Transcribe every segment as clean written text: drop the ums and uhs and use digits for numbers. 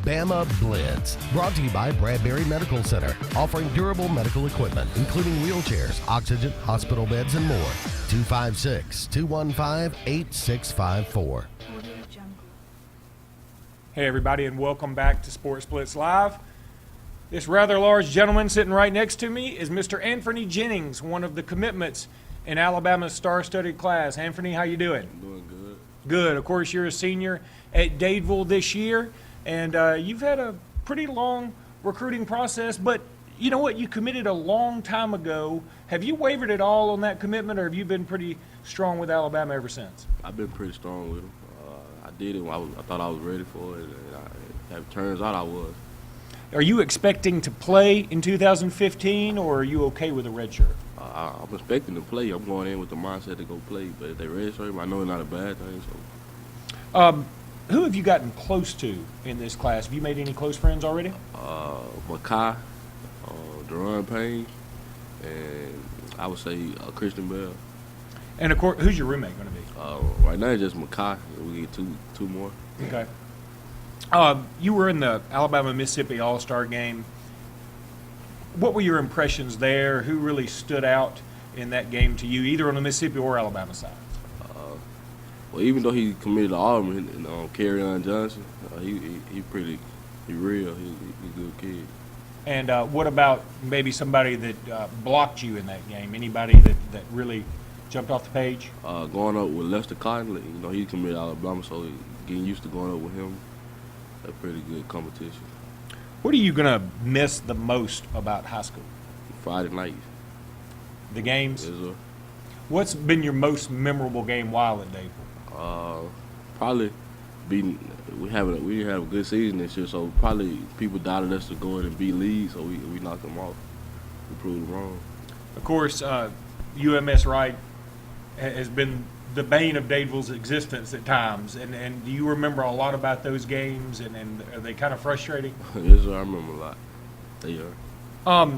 Alabama Blitz, brought to you by Bradbury Medical Center, offering durable medical equipment, including wheelchairs, oxygen, hospital beds, and more. 256-215-8654. Hey everybody, and welcome back to Sportz Blitz Live. This rather large gentleman sitting right next to me is Mr. Anthony Jennings, one of the commitments in Alabama's star-studded class. Anthony, how you doing? I'm doing good. Good. Of course, you're a senior at Dadeville this year, and you've had a pretty long recruiting process, but you know what? You committed a long time ago. Have you wavered at all on that commitment, or have you been pretty strong with Alabama ever since? I've been pretty strong with them. I did it when I thought I was ready for it, and it turns out I was. Are you expecting to play in 2015, or are you okay with a red shirt? I'm expecting to play. I'm going in with the mindset to go play, but if they red shirt, I know it's not a bad thing. So, who have you gotten close to in this class? Have you made any close friends already? Makai, Deron Payne, and I would say Christian Bell. And of course, who's your roommate going to be? Right now it's just Makai. We get two more. Okay. You were in the Alabama-Mississippi All-Star game. What were your impressions there? Who really stood out in that game to you, either on the Mississippi or Alabama side? Well, even though he committed to Auburn and Kerryon Johnson, he real. He's a good kid. And what about maybe somebody that blocked you in that game? Anybody that really jumped off the page? Going up with Lester Cotton, he committed to Alabama, so getting used to going up with him, a pretty good competition. What are you going to miss the most about high school? Friday night. The games? Yes, sir. What's been your most memorable game while at Dadeville? Probably beating. We didn't have a good season this year, so probably people doubted us to go in and beat league, so we knocked them off. We proved them wrong. Of course, UMS Wright has been the bane of Dadeville's existence at times, and do you remember a lot about those games, and are they kind of frustrating? Yes, sir, I remember a lot. They are.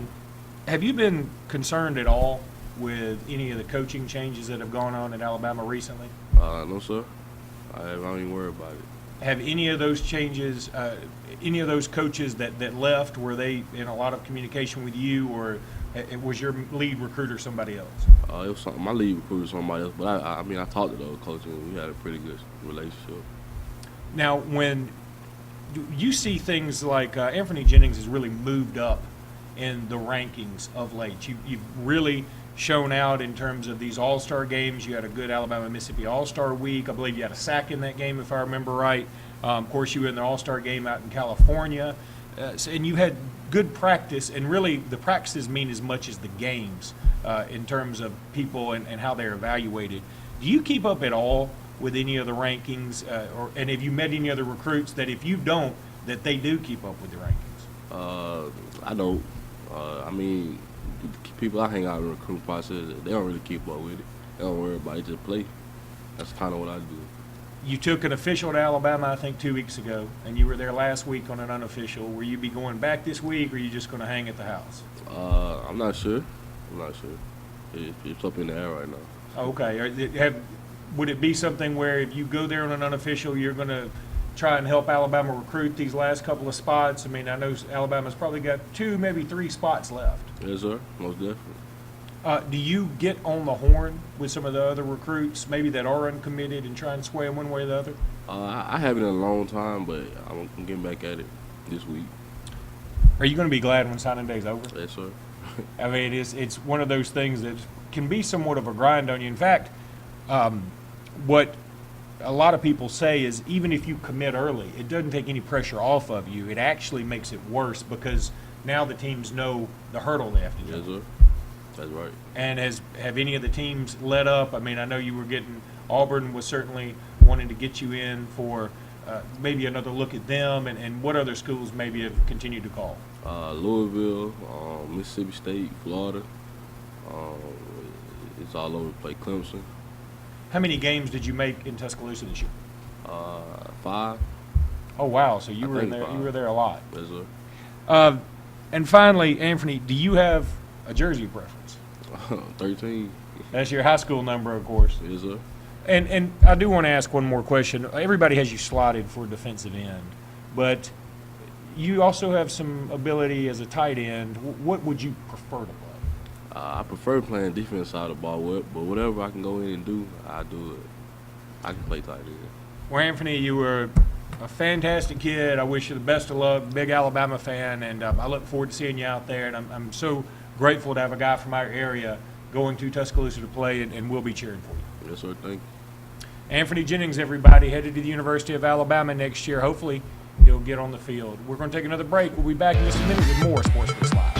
Have you been concerned at all with any of the coaching changes that have gone on at Alabama recently? No, sir. I don't even worry about it. Have any of those changes, any of those coaches that left, were they in a lot of communication with you, or was your lead recruiter somebody else? It was my lead recruiter was somebody else, but I talked to those coaches, and we had a pretty good relationship. Now, when you see things like Anthony Jennings has really moved up in the rankings of late, you've really shown out in terms of these all-star games. You had a good Alabama-Mississippi all-star week. I believe you had a sack in that game, if I remember right. Of course, you were in the all-star game out in California. And you had good practice, and really the practices mean as much as the games in terms of people and how they're evaluated. Do you keep up at all with any of the rankings? And have you met any other recruits that if you don't, that they do keep up with the rankings? I don't. People I hang out in the recruiting process, they don't really keep up with it. They don't worry about it, just play. That's kind of what I do. You took an official to Alabama, I think, 2 weeks ago, and you were there last week on an unofficial. Will you be going back this week, or are you just going to hang at the house? I'm not sure. It's up in the air right now. Okay. Would it be something where if you go there on an unofficial, you're going to try and help Alabama recruit these last couple of spots? I mean, I know Alabama's probably got 2, maybe 3 spots left. Yes, sir. Most definitely. Do you get on the horn with some of the other recruits, maybe that are uncommitted, and try and sway them one way or the other? I haven't in a long time, but I'm getting back at it this week. Are you going to be glad when signing day's over? Yes, sir. I mean, it's one of those things that can be somewhat of a grind on you. In fact, what a lot of people say is even if you commit early, it doesn't take any pressure off of you. It actually makes it worse because now the teams know the hurdle they have to jump. Yes, sir. That's right. And have any of the teams let up? I mean, I know you were Auburn was certainly wanting to get you in for maybe another look at them, and what other schools maybe have continued to call? Louisville, Mississippi State, Florida. It's all over the place. Clemson. How many games did you make in Tuscaloosa this year? 5. Oh wow! So you were in there. 5. You were there a lot. Yes, sir. And finally, Anthony, do you have a jersey preference? 13. That's your high school number, of course. Yes, sir. And I do want to ask one more question. Everybody has you slotted for defensive end, but you also have some ability as a tight end. What would you prefer to play? I prefer playing defense side of the ball, but whatever I can go in and do, I do it. I can play tight end. Well, Anthony, you were a fantastic kid. I wish you the best of luck. Big Alabama fan, and I look forward to seeing you out there. And I'm so grateful to have a guy from our area going to Tuscaloosa to play, and we'll be cheering for you. Yes, sir. Thank you. Anthony Jennings, everybody, headed to the University of Alabama next year. Hopefully, he'll get on the field. We're going to take another break. We'll be back in just a minute with more Sportz Blitz Live.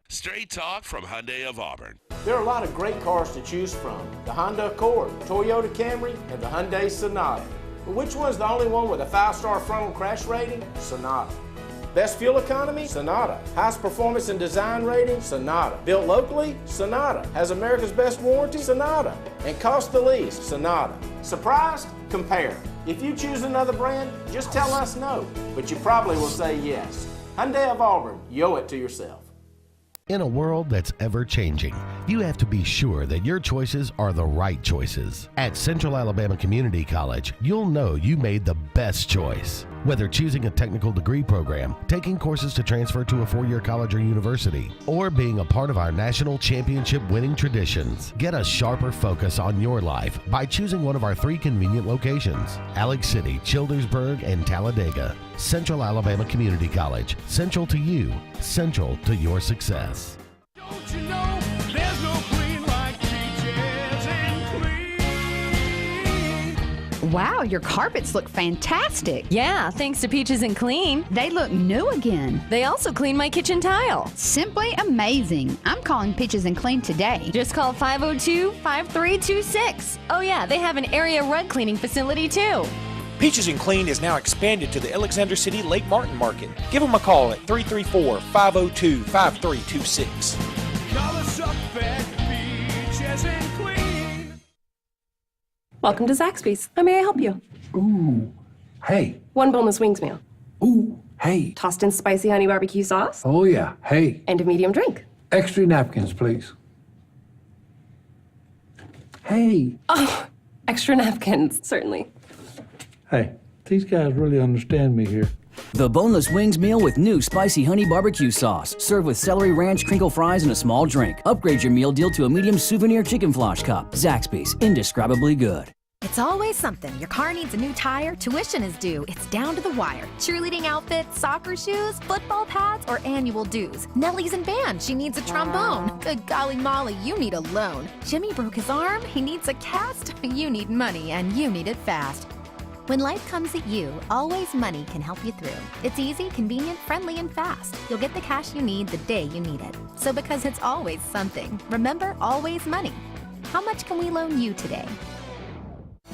Straight talk from Hyundai of Auburn. There are a lot of great cars to choose from. The Honda Accord, Toyota Camry, and the Hyundai Sonata. But which one's the only one with a 5-star frontal crash rating? Sonata. Best fuel economy? Sonata. Highest performance and design rating? Sonata. Built locally? Sonata. Has America's best warranty? Sonata. And cost the least? Sonata. Surprised? Compare. If you choose another brand, just tell us no. But you probably will say yes. Hyundai of Auburn. You owe it to yourself. In a world that's ever changing, you have to be sure that your choices are the right choices. At Central Alabama Community College, you'll know you made the best choice. Whether choosing a technical degree program, taking courses to transfer to a 4-year college or university, or being a part of our national championship winning traditions, get a sharper focus on your life by choosing one of our 3 convenient locations: Alex City, Childersburg, and Talladega. Central Alabama Community College. Central to you, central to your success. Don't you know there's no queen like Peaches and Clean? Wow, your carpets look fantastic. Yeah, thanks to Peaches and Clean. They look new again. They also clean my kitchen tile. Simply amazing. I'm calling Peaches and Clean today. Just call 502-5326. Oh yeah, they have an area rug cleaning facility too. Peaches and Clean is now expanded to the Alexander City Lake Martin Market. Give them a call at 334-502-5326. Color suck fat Peaches and Clean. Welcome to Zaxby's. How may I help you? Ooh, hey. 1 boneless wings meal. Ooh, hey. Tossed in spicy honey barbecue sauce. Oh, yeah, hey. And a medium drink. Extra napkins, please. Hey. Oh, extra napkins, certainly. Hey, these guys really understand me here. The boneless wings meal with new spicy honey barbecue sauce. Served with celery ranch crinkle fries and a small drink. Upgrade your meal deal to a medium souvenir chicken floss cup. Zaxby's, indescribably good. It's always something. Your car needs a new tire, tuition is due, it's down to the wire. Cheerleading outfits, soccer shoes, football pads, or annual dues. Nellie's in band, she needs a trombone. Good golly Molly, you need a loan. Jimmy broke his arm, he needs a cast. You need money, and you need it fast. When life comes at you, Always Money can help you through. It's easy, convenient, friendly, and fast. You'll get the cash you need the day you need it. So because it's always something, remember Always Money. How much can we loan you today?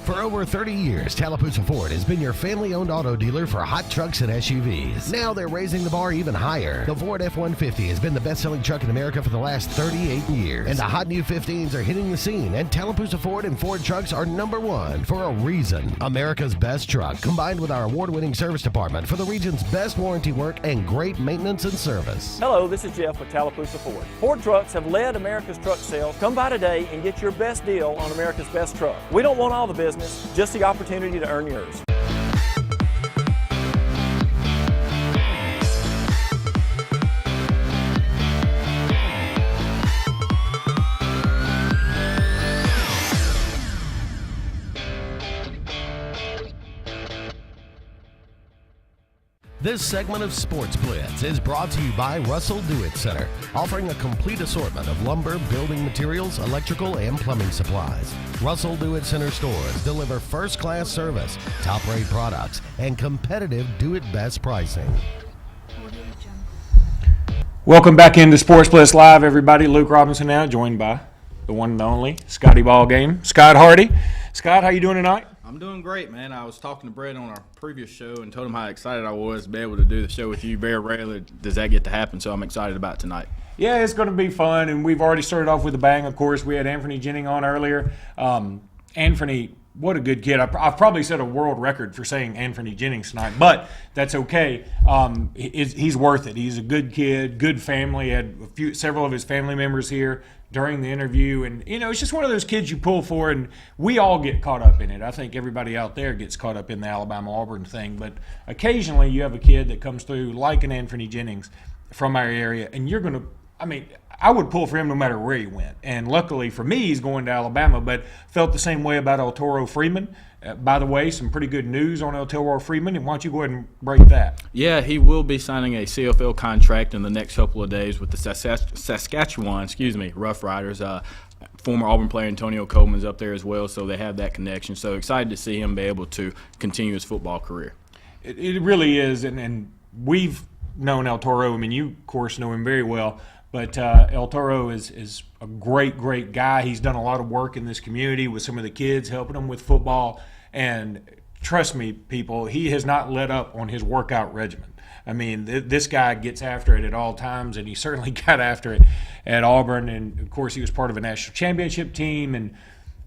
For over 30 years, Tallapoosa Ford has been your family-owned auto dealer for hot trucks and SUVs. Now they're raising the bar even higher. The Ford F-150 has been the best-selling truck in America for the last 38 years. And the hot new 15s are hitting the scene, and Tallapoosa Ford and Ford trucks are #1 for a reason. America's best truck, combined with our award-winning service department for the region's best warranty work and great maintenance and service. Hello, this is Jeff with Tallapoosa Ford. Ford trucks have led America's truck sales. Come by today and get your best deal on America's best truck. We don't want all the business, just the opportunity to earn yours. This segment of Sportz Blitz is brought to you by Russell Do-It Center, offering a complete assortment of lumber, building materials, electrical, and plumbing supplies. Russell Do-It Center stores deliver first-class service, top-rate products, and competitive do-it-best pricing. Welcome back into Sportz Blitz Live, everybody. Luke Robinson now, joined by the one and only Scotty Ballgame, Scott Hardy. Scott, how you doing tonight? I'm doing great, man. I was talking to Brett on our previous show and told him how excited I was to be able to do the show with you. Very rarely does that get to happen, so I'm excited about tonight. Yeah, it's going to be fun, and we've already started off with a bang. Of course, we had Anthony Jennings on earlier. Anthony, what a good kid. I've probably set a world record for saying Anthony Jennings tonight, but that's okay. He's worth it. He's a good kid, good family. Had several of his family members here during the interview. And, it's just one of those kids you pull for, and we all get caught up in it. I think everybody out there gets caught up in the Alabama-Auburn thing. But occasionally you have a kid that comes through like an Anthony Jennings from our area, and you're going to I would pull for him no matter where he went. And luckily for me, he's going to Alabama, but felt the same way about El Toro Freeman. By the way, some pretty good news on El Toro Freeman, and why don't you go ahead and break that? Yeah, he will be signing a CFL contract in the next couple of days with the Saskatchewan Rough Riders. Former Auburn player Antonio Coleman's up there as well, so they have that connection. So excited to see him be able to continue his football career. It really is, and we've known El Toro. You, of course, know him very well. But El Toro is a great, great guy. He's done a lot of work in this community with some of the kids, helping them with football. And trust me, people, he has not let up on his workout regimen. This guy gets after it at all times, and he certainly got after it at Auburn. And, of course, he was part of a national championship team, and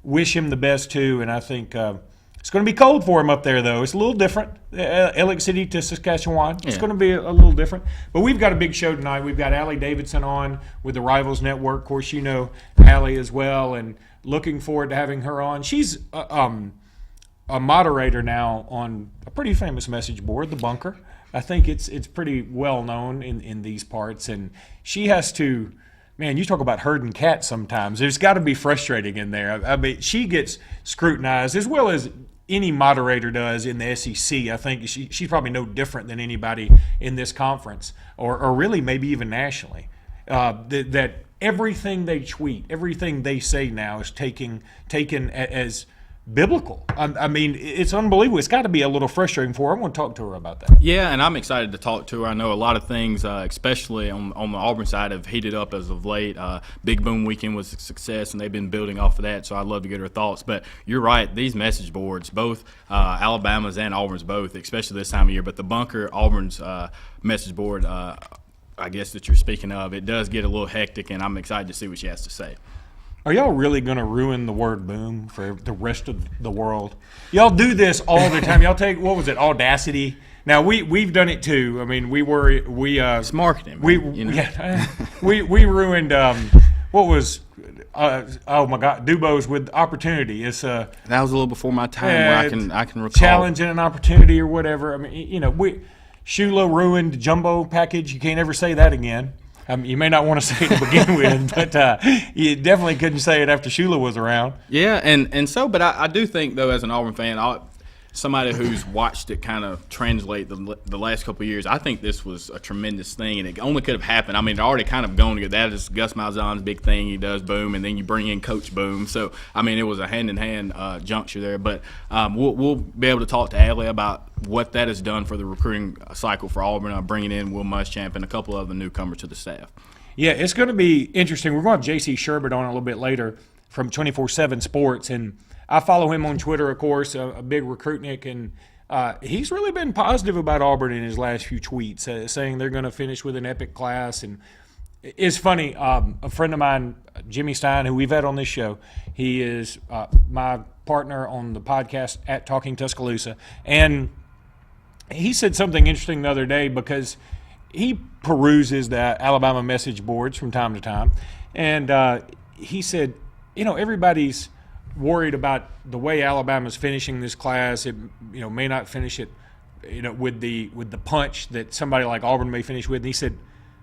wish him the best, too. And I think it's going to be cold for him up there, though. It's a little different. Alex City to Saskatchewan. It's going to be a little different. But we've got a big show tonight. We've got Allie Davidson on with the Rivals Network. Of course, you know Allie as well, and looking forward to having her on. She's a moderator now on a pretty famous message board, The Bunker. I think it's pretty well known in these parts. And she has to – man, you talk about herding cats sometimes. There's got to be frustrating in there. She gets scrutinized as well as any moderator does in the SEC. I think she's probably no different than anybody in this conference or really maybe even nationally. That everything they tweet, everything they say now is taken as biblical. It's unbelievable. It's got to be a little frustrating for her. I want to talk to her about that. Yeah, and I'm excited to talk to her. I know a lot of things, especially on the Auburn side, have heated up as of late. Big Boom Weekend was a success, and they've been building off of that, so I'd love to get her thoughts. But you're right, these message boards, both Alabama's and Auburn's both, especially this time of year, but the Bunker, Auburn's message board, I guess that you're speaking of, it does get a little hectic, and I'm excited to see what she has to say. Are y'all really going to ruin the word boom for the rest of the world? Y'all do this all the time. Y'all take, what was it, Audacity? Now, we've done it too. It's marketing. We ruined, what was, oh my God, Dubose with Opportunity. It's that was a little before my time where I can recall. Challenge and an opportunity or whatever. Shula ruined Jumbo Package. You can't ever say that again. You may not want to say it to begin with, but you definitely couldn't say it after Shula was around. Yeah, but I do think, though, as an Auburn fan, somebody who's watched it kind of translate the last couple of years, I think this was a tremendous thing, and it only could have happened. It already kind of gone together. That is Gus Malzahn's big thing. He does Boom, and then you bring in Coach Boom. So, it was a hand-in-hand juncture there. But we'll be able to talk to Allie about what that has done for the recruiting cycle for Auburn, bringing in Will Muschamp and a couple of the newcomers to the staff. Yeah, it's going to be interesting. We're going to have J.C. Sherbert on a little bit later from 24/7 Sports, and I follow him on Twitter, of course, a big recruitnik, and he's really been positive about Auburn in his last few tweets, saying they're going to finish with an epic class. And it's funny, a friend of mine, Jimmy Stein, who we've had on this show, he is my partner on the podcast at Talking Tuscaloosa, and he said something interesting the other day because he peruses the Alabama message boards from time to time, and he said, everybody's worried about the way Alabama's finishing this class. It may not finish it with the punch that somebody like Auburn may finish with. And he said,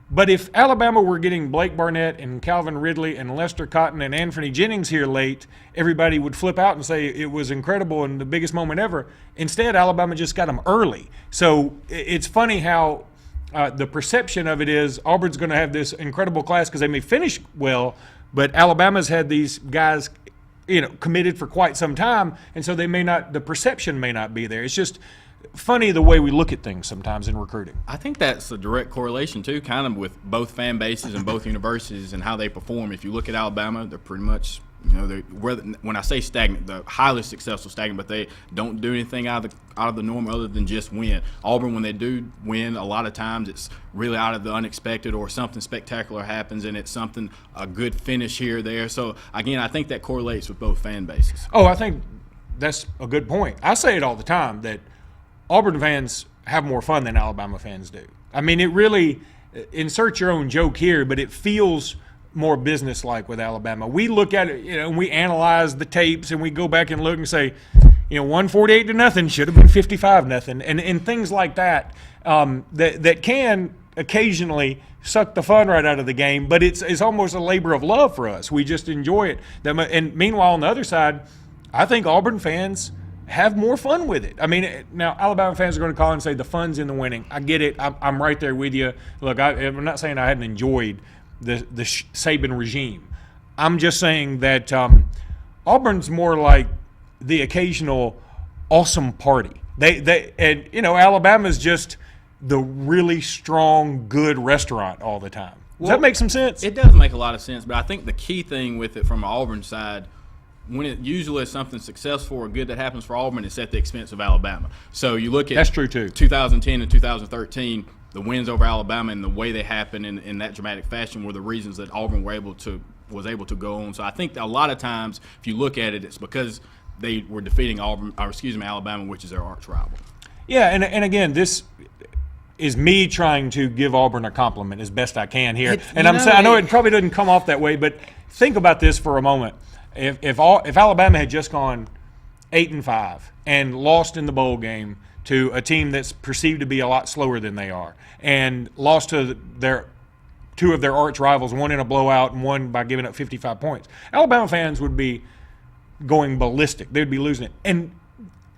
but if Alabama were getting Blake Barnett and Calvin Ridley and Lester Cotton and Anthony Jennings here late, everybody would flip out and say it was incredible and the biggest moment ever. Instead, Alabama just got them early. So it's funny how the perception of it is Auburn's going to have this incredible class because they may finish well, but Alabama's had these guys committed for quite some time, and so the perception may not be there. It's just funny the way we look at things sometimes in recruiting. I think that's a direct correlation, too, kind of with both fan bases and both universities and how they perform. If you look at Alabama, they're pretty much, when I say stagnant, they're highly successful stagnant, but they don't do anything out of the norm other than just win. Auburn, when they do win, a lot of times it's really out of the unexpected or something spectacular happens and it's a good finish here or there. So, again, I think that correlates with both fan bases. Oh, I think that's a good point. I say it all the time that Auburn fans have more fun than Alabama fans do. I mean, it really, insert your own joke here, but it feels more business-like with Alabama. We look at it, and we analyze the tapes, and we go back and look and say, 148-0 should have been 55-0, and things like that that can occasionally suck the fun right out of the game, but it's almost a labor of love for us. We just enjoy it. And meanwhile, on the other side, I think Auburn fans have more fun with it. I mean, now Alabama fans are going to call and say the fun's in the winning. I get it. I'm right there with you. Look, I'm not saying I hadn't enjoyed the Saban regime. I'm just saying that Auburn's more like the occasional awesome party. Alabama's just the really strong, good restaurant all the time. Does that make some sense? It does make a lot of sense, but I think the key thing with it from an Auburn side, when it usually is something successful or good that happens for Auburn, it's at the expense of Alabama. So you look at that's true too. 2010 and 2013, the wins over Alabama and the way they happened in that dramatic fashion were the reasons that Auburn was able to go on. So I think that a lot of times, if you look at it, it's because they were defeating Alabama, which is their arch rival. Yeah, and again, this is me trying to give Auburn a compliment as best I can here. I know it probably doesn't come off that way, but think about this for a moment. If Alabama had just gone 8-5 and lost in the bowl game to a team that's perceived to be a lot slower than they are, and lost to two of their arch rivals, one in a blowout and one by giving up 55 points, Alabama fans would be going ballistic. They'd be losing it. And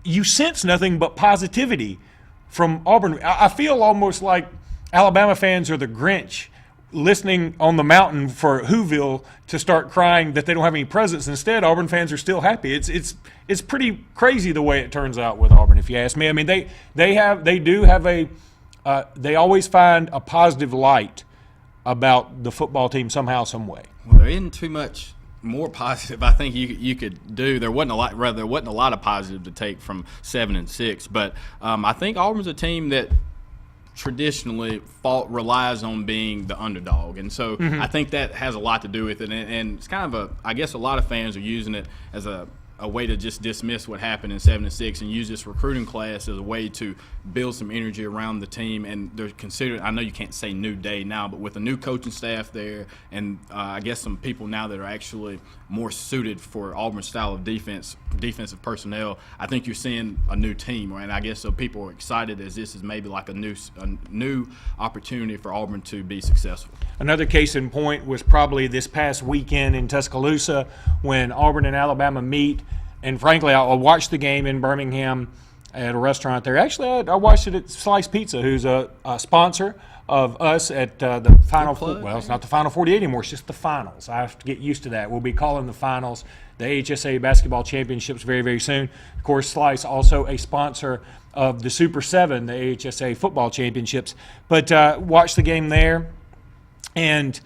you sense nothing but positivity from Auburn. I feel almost like Alabama fans are the Grinch listening on the mountain for Whoville to start crying that they don't have any presents. Instead, Auburn fans are still happy. It's pretty crazy the way it turns out with Auburn, if you ask me. I mean, they always find a positive light about the football team somehow, some way. Well, there isn't too much more positive I think you could do. There wasn't a lot of positive to take from 7-6, but I think Auburn's a team that traditionally relies on being the underdog, and so I think that has a lot to do with it. And it's kind of I guess a lot of fans are using it as a way to just dismiss what happened in 7-6 and use this recruiting class as a way to build some energy around the team. And they're considered, I know you can't say new day now, but with a new coaching staff there and I guess some people now that are actually more suited for Auburn's style of defensive personnel, I think you're seeing a new team, right? And I guess so people are excited as this is maybe like a new opportunity for Auburn to be successful. Another case in point was probably this past weekend in Tuscaloosa when Auburn and Alabama meet. And frankly, I watched the game in Birmingham at a restaurant there. Actually, I watched it at Slice Pizza, who's a sponsor of us at the Final Four. Well, it's not the Final 48 anymore. It's just the finals. I have to get used to that. We'll be calling the finals the AHSA Basketball Championships very, very soon. Of course, Slice also a sponsor of the Super 7, the AHSA Football Championships. But watched the game there, and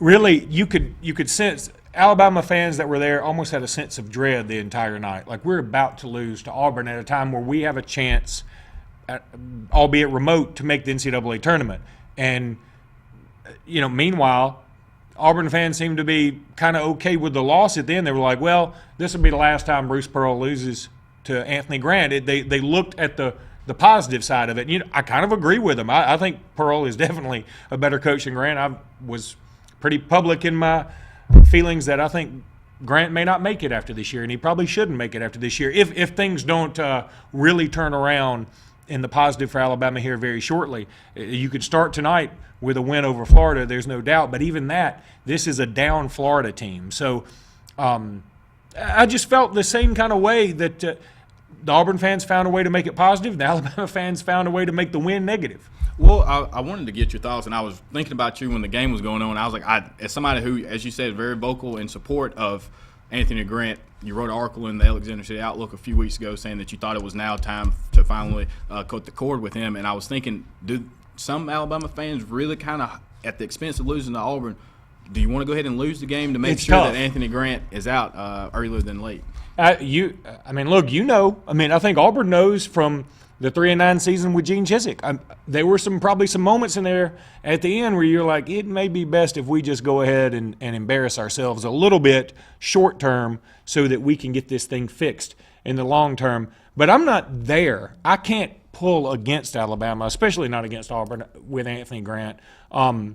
really you could sense – Alabama fans that were there almost had a sense of dread the entire night. Like, we're about to lose to Auburn at a time where we have a chance, albeit remote, to make the NCAA tournament. And, meanwhile, Auburn fans seemed to be kind of okay with the loss at the end. They were like, well, this will be the last time Bruce Pearl loses to Anthony Grant. They looked at the positive side of it. I kind of agree with them. I think Pearl is definitely a better coach than Grant. I was pretty public in my feelings that I think Grant may not make it after this year, and he probably shouldn't make it after this year if things don't really turn around in the positive for Alabama here very shortly. You could start tonight with a win over Florida, there's no doubt, but even that, this is a down Florida team. So I just felt the same kind of way that the Auburn fans found a way to make it positive, and the Alabama fans found a way to make the win negative. Well, I wanted to get your thoughts, and I was thinking about you when the game was going on. I was like, as somebody who, as you said, very vocal in support of Anthony Grant, you wrote an article in the Alexander City Outlook a few weeks ago saying that you thought it was now time to finally cut the cord with him. And I was thinking, do some Alabama fans really kind of, at the expense of losing to Auburn, do you want to go ahead and lose the game to make sure that Anthony Grant is out earlier than late? I think Auburn knows from the 3-9 season with Gene Chizik. There were probably some moments in there at the end where you're like, it may be best if we just go ahead and embarrass ourselves a little bit short term so that we can get this thing fixed. in the long term. But I'm not there. I can't pull against Alabama, especially not against Auburn with Anthony Grant. I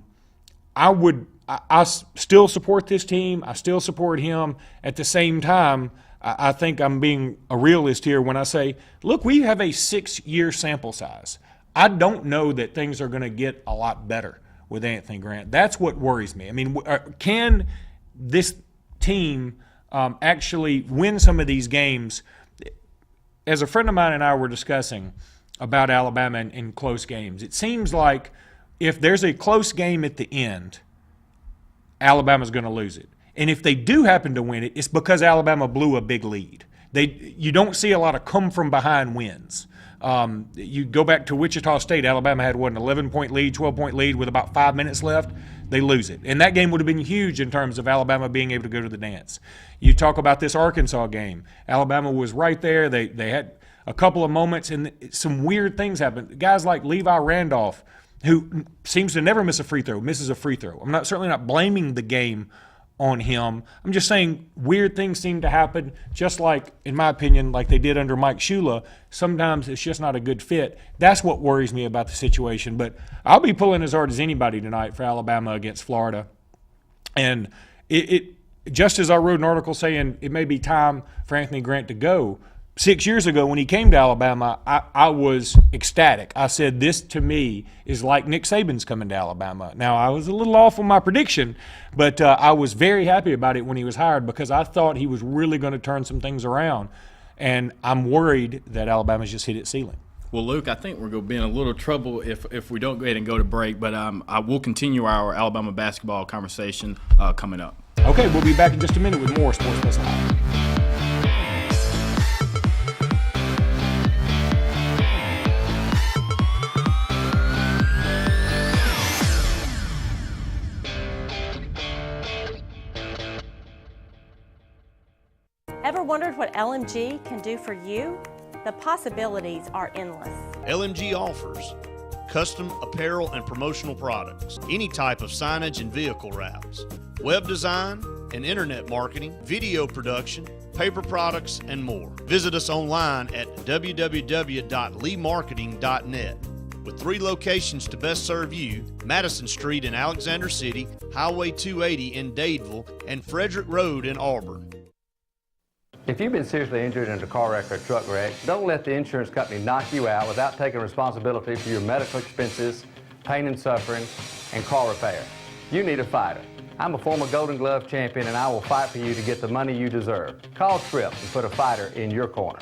still support this team. I still support him. At the same time, I think I'm being a realist here when I say, look, we have a 6-year sample size. I don't know that things are going to get a lot better with Anthony Grant. That's what worries me. I mean, can this team actually win some of these games? As a friend of mine and I were discussing about Alabama in close games, it seems like if there's a close game at the end, Alabama's going to lose it. And if they do happen to win it, it's because Alabama blew a big lead. You don't see a lot of come-from-behind wins. You go back to Wichita State, Alabama had, an 11-point lead, 12-point lead with about 5 minutes left. They lose it. And that game would have been huge in terms of Alabama being able to go to the dance. You talk about this Arkansas game. Alabama was right there. They had a couple of moments, and some weird things happened. Guys like Levi Randolph, who seems to never miss a free throw, misses a free throw. I'm certainly not blaming the game on him. I'm just saying weird things seem to happen, just like, in my opinion, like they did under Mike Shula. Sometimes it's just not a good fit. That's what worries me about the situation. But I'll be pulling as hard as anybody tonight for Alabama against Florida. And it just as I wrote an article saying it may be time for Anthony Grant to go, 6 years ago when he came to Alabama, I was ecstatic. I said, this to me is like Nick Saban's coming to Alabama. Now, I was a little off on my prediction, but I was very happy about it when he was hired because I thought he was really going to turn some things around. And I'm worried that Alabama's just hit its ceiling. Well, Luke, I think we're going to be in a little trouble if we don't go ahead and go to break, but I will continue our Alabama basketball conversation coming up. Okay, we'll be back in just a minute with more Sportz Blitz Live. Ever wondered what LMG can do for you? The possibilities are endless. LMG offers custom apparel and promotional products, any type of signage and vehicle wraps, web design and internet marketing, video production, paper products, and more. Visit us online at www.leemarketing.net. With 3 locations to best serve you: Madison Street in Alexander City, Highway 280 in Dadeville, and Frederick Road in Auburn. If you've been seriously injured in a car wreck or a truck wreck, don't let the insurance company knock you out without taking responsibility for your medical expenses, pain and suffering, and car repair. You need a fighter. I'm a former Golden Glove champion, and I will fight for you to get the money you deserve. Call Tripp and put a fighter in your corner.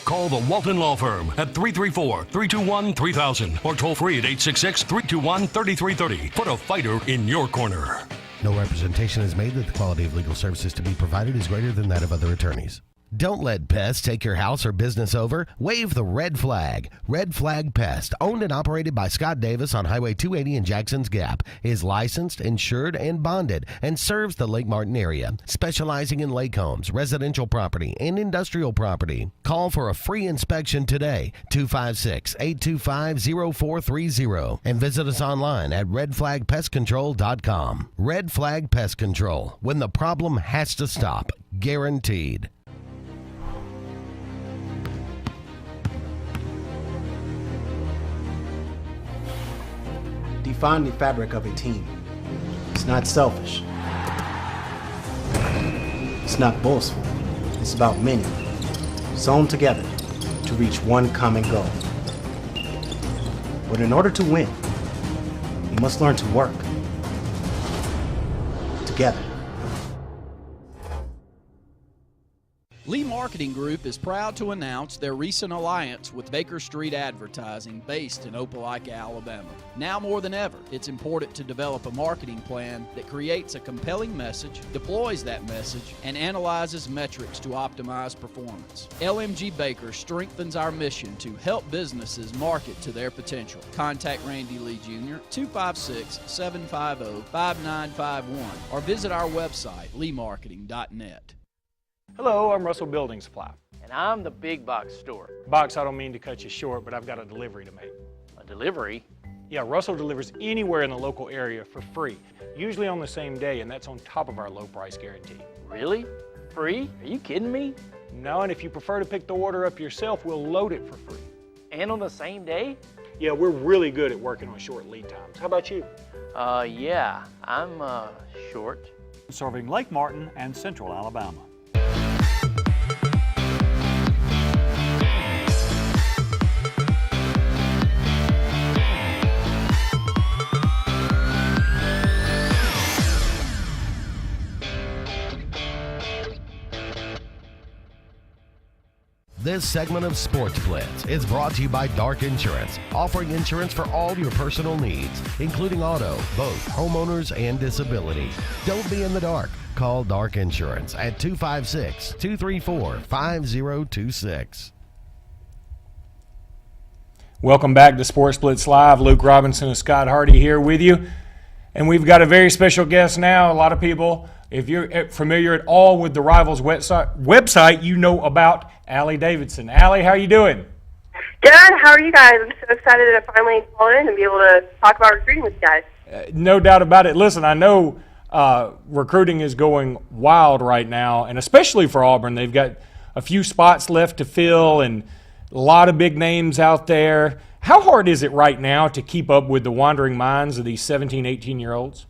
Call the Walton Law Firm at 334-321-3000 or toll free at 866-321-3330. Put a fighter in your corner. No representation is made that the quality of legal services to be provided is greater than that of other attorneys. Don't let pests take your house or business over. Wave the red flag. Red Flag Pest, owned and operated by Scott Davis on Highway 280 in Jackson's Gap, is licensed, insured, and bonded, and serves the Lake Martin area, specializing in lake homes, residential property, and industrial property. Call for a free inspection today, 256-825-0430, and visit us online at redflagpestcontrol.com. Red Flag Pest Control, when the problem has to stop, guaranteed. Define the fabric of a team. It's not selfish. It's not boastful. It's about many, sewn together to reach one common goal. But in order to win, you must learn to work together. Lee Marketing Group is proud to announce their recent alliance with Baker Street Advertising, based in Opelika, Alabama. Now more than ever, it's important to develop a marketing plan that creates a compelling message, deploys that message, and analyzes metrics to optimize performance. LMG Baker strengthens our mission to help businesses market to their potential. Contact Randy Lee Jr. 256-750-5951 or visit our website, leemarketing.net. Hello, I'm Russell Building Supply. And I'm the big box store. Box, I don't mean to cut you short, but I've got a delivery to make. A delivery? Yeah, Russell delivers anywhere in the local area for free, usually on the same day, and that's on top of our low price guarantee. Really? Free? Are you kidding me? No, and if you prefer to pick the order up yourself, we'll load it for free. And on the same day? Yeah, we're really good at working on short lead times. How about you? Yeah, I'm short. Serving Lake Martin and Central Alabama. This segment of Sportz Blitz is brought to you by Dark Insurance, offering insurance for all your personal needs, including auto, both homeowners and disability. Don't be in the dark. Call Dark Insurance at 256-234-5026. Welcome back to Sportz Blitz Live. Luke Robinson and Scott Hardy here with you. And we've got a very special guest now. A lot of people, if you're familiar at all with the Rivals website, you know about Allie Davidson. Allie, how are you doing? Good. How are you guys? I'm so excited to finally call in and be able to talk about recruiting with you guys. No doubt about it. Listen, I know recruiting is going wild right now, and especially for Auburn. They've got a few spots left to fill and a lot of big names out there. How hard is it right now to keep up with the wandering minds of these 17, 18-year-olds?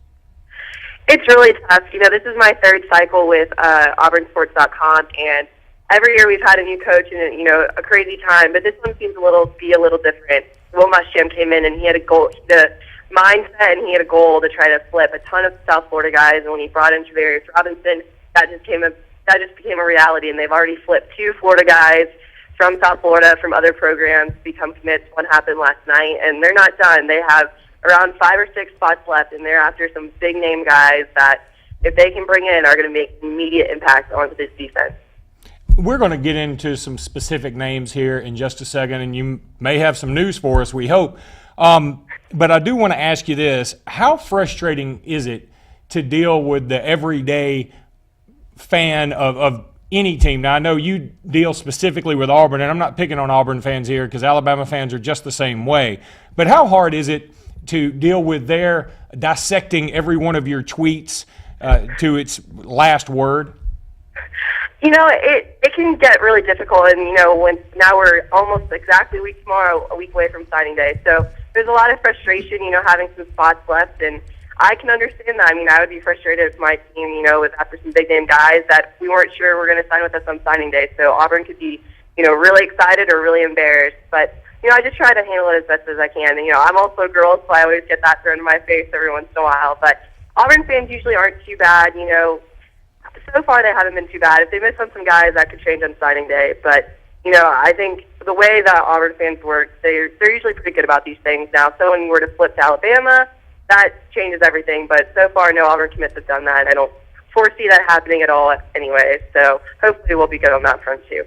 It's really tough. You know, this is my third cycle with AuburnSports.com, and every year we've had a new coach and, you know, a crazy time, but this one seems to be a little different. Will Muschamp came in and he had a goal, the mindset, and he had a goal to try to flip a ton of South Florida guys, and when he brought in Travarius Robinson, that just became a reality, and they've already flipped 2 Florida guys from South Florida from other programs become commits. One happened last night, and they're not done. They have around 5 or 6 spots left, and they're after some big-name guys that, if they can bring in, are going to make immediate impact onto this defense. We're going to get into some specific names here in just a second, and you may have some news for us, we hope. But I do want to ask you this. How frustrating is it to deal with the everyday fan of any team? Now, I know you deal specifically with Auburn, and I'm not picking on Auburn fans here because Alabama fans are just the same way. But how hard is it to deal with their dissecting every one of your tweets to its last word? You know, it can get really difficult, and, you know, now we're almost exactly a week away from signing day. So there's a lot of frustration, you know, having some spots left, and I can understand that. I mean, I would be frustrated if my team, you know, was after some big-name guys that we weren't sure were going to sign with us on signing day. So Auburn could be, you know, really excited or really embarrassed. But, you know, I just try to handle it as best as I can. And, you know, I'm also a girl, so I always get that thrown in my face every once in a while. But Auburn fans usually aren't too bad, you know. So far, they haven't been too bad. If they miss on some guys, that could change on signing day. But, you know, I think the way that Auburn fans work, they're usually pretty good about these things. Now, if someone were to flip to Alabama, that changes everything. But so far, no Auburn commits have done that. I don't foresee that happening at all anyway. So hopefully we'll be good on that front, too.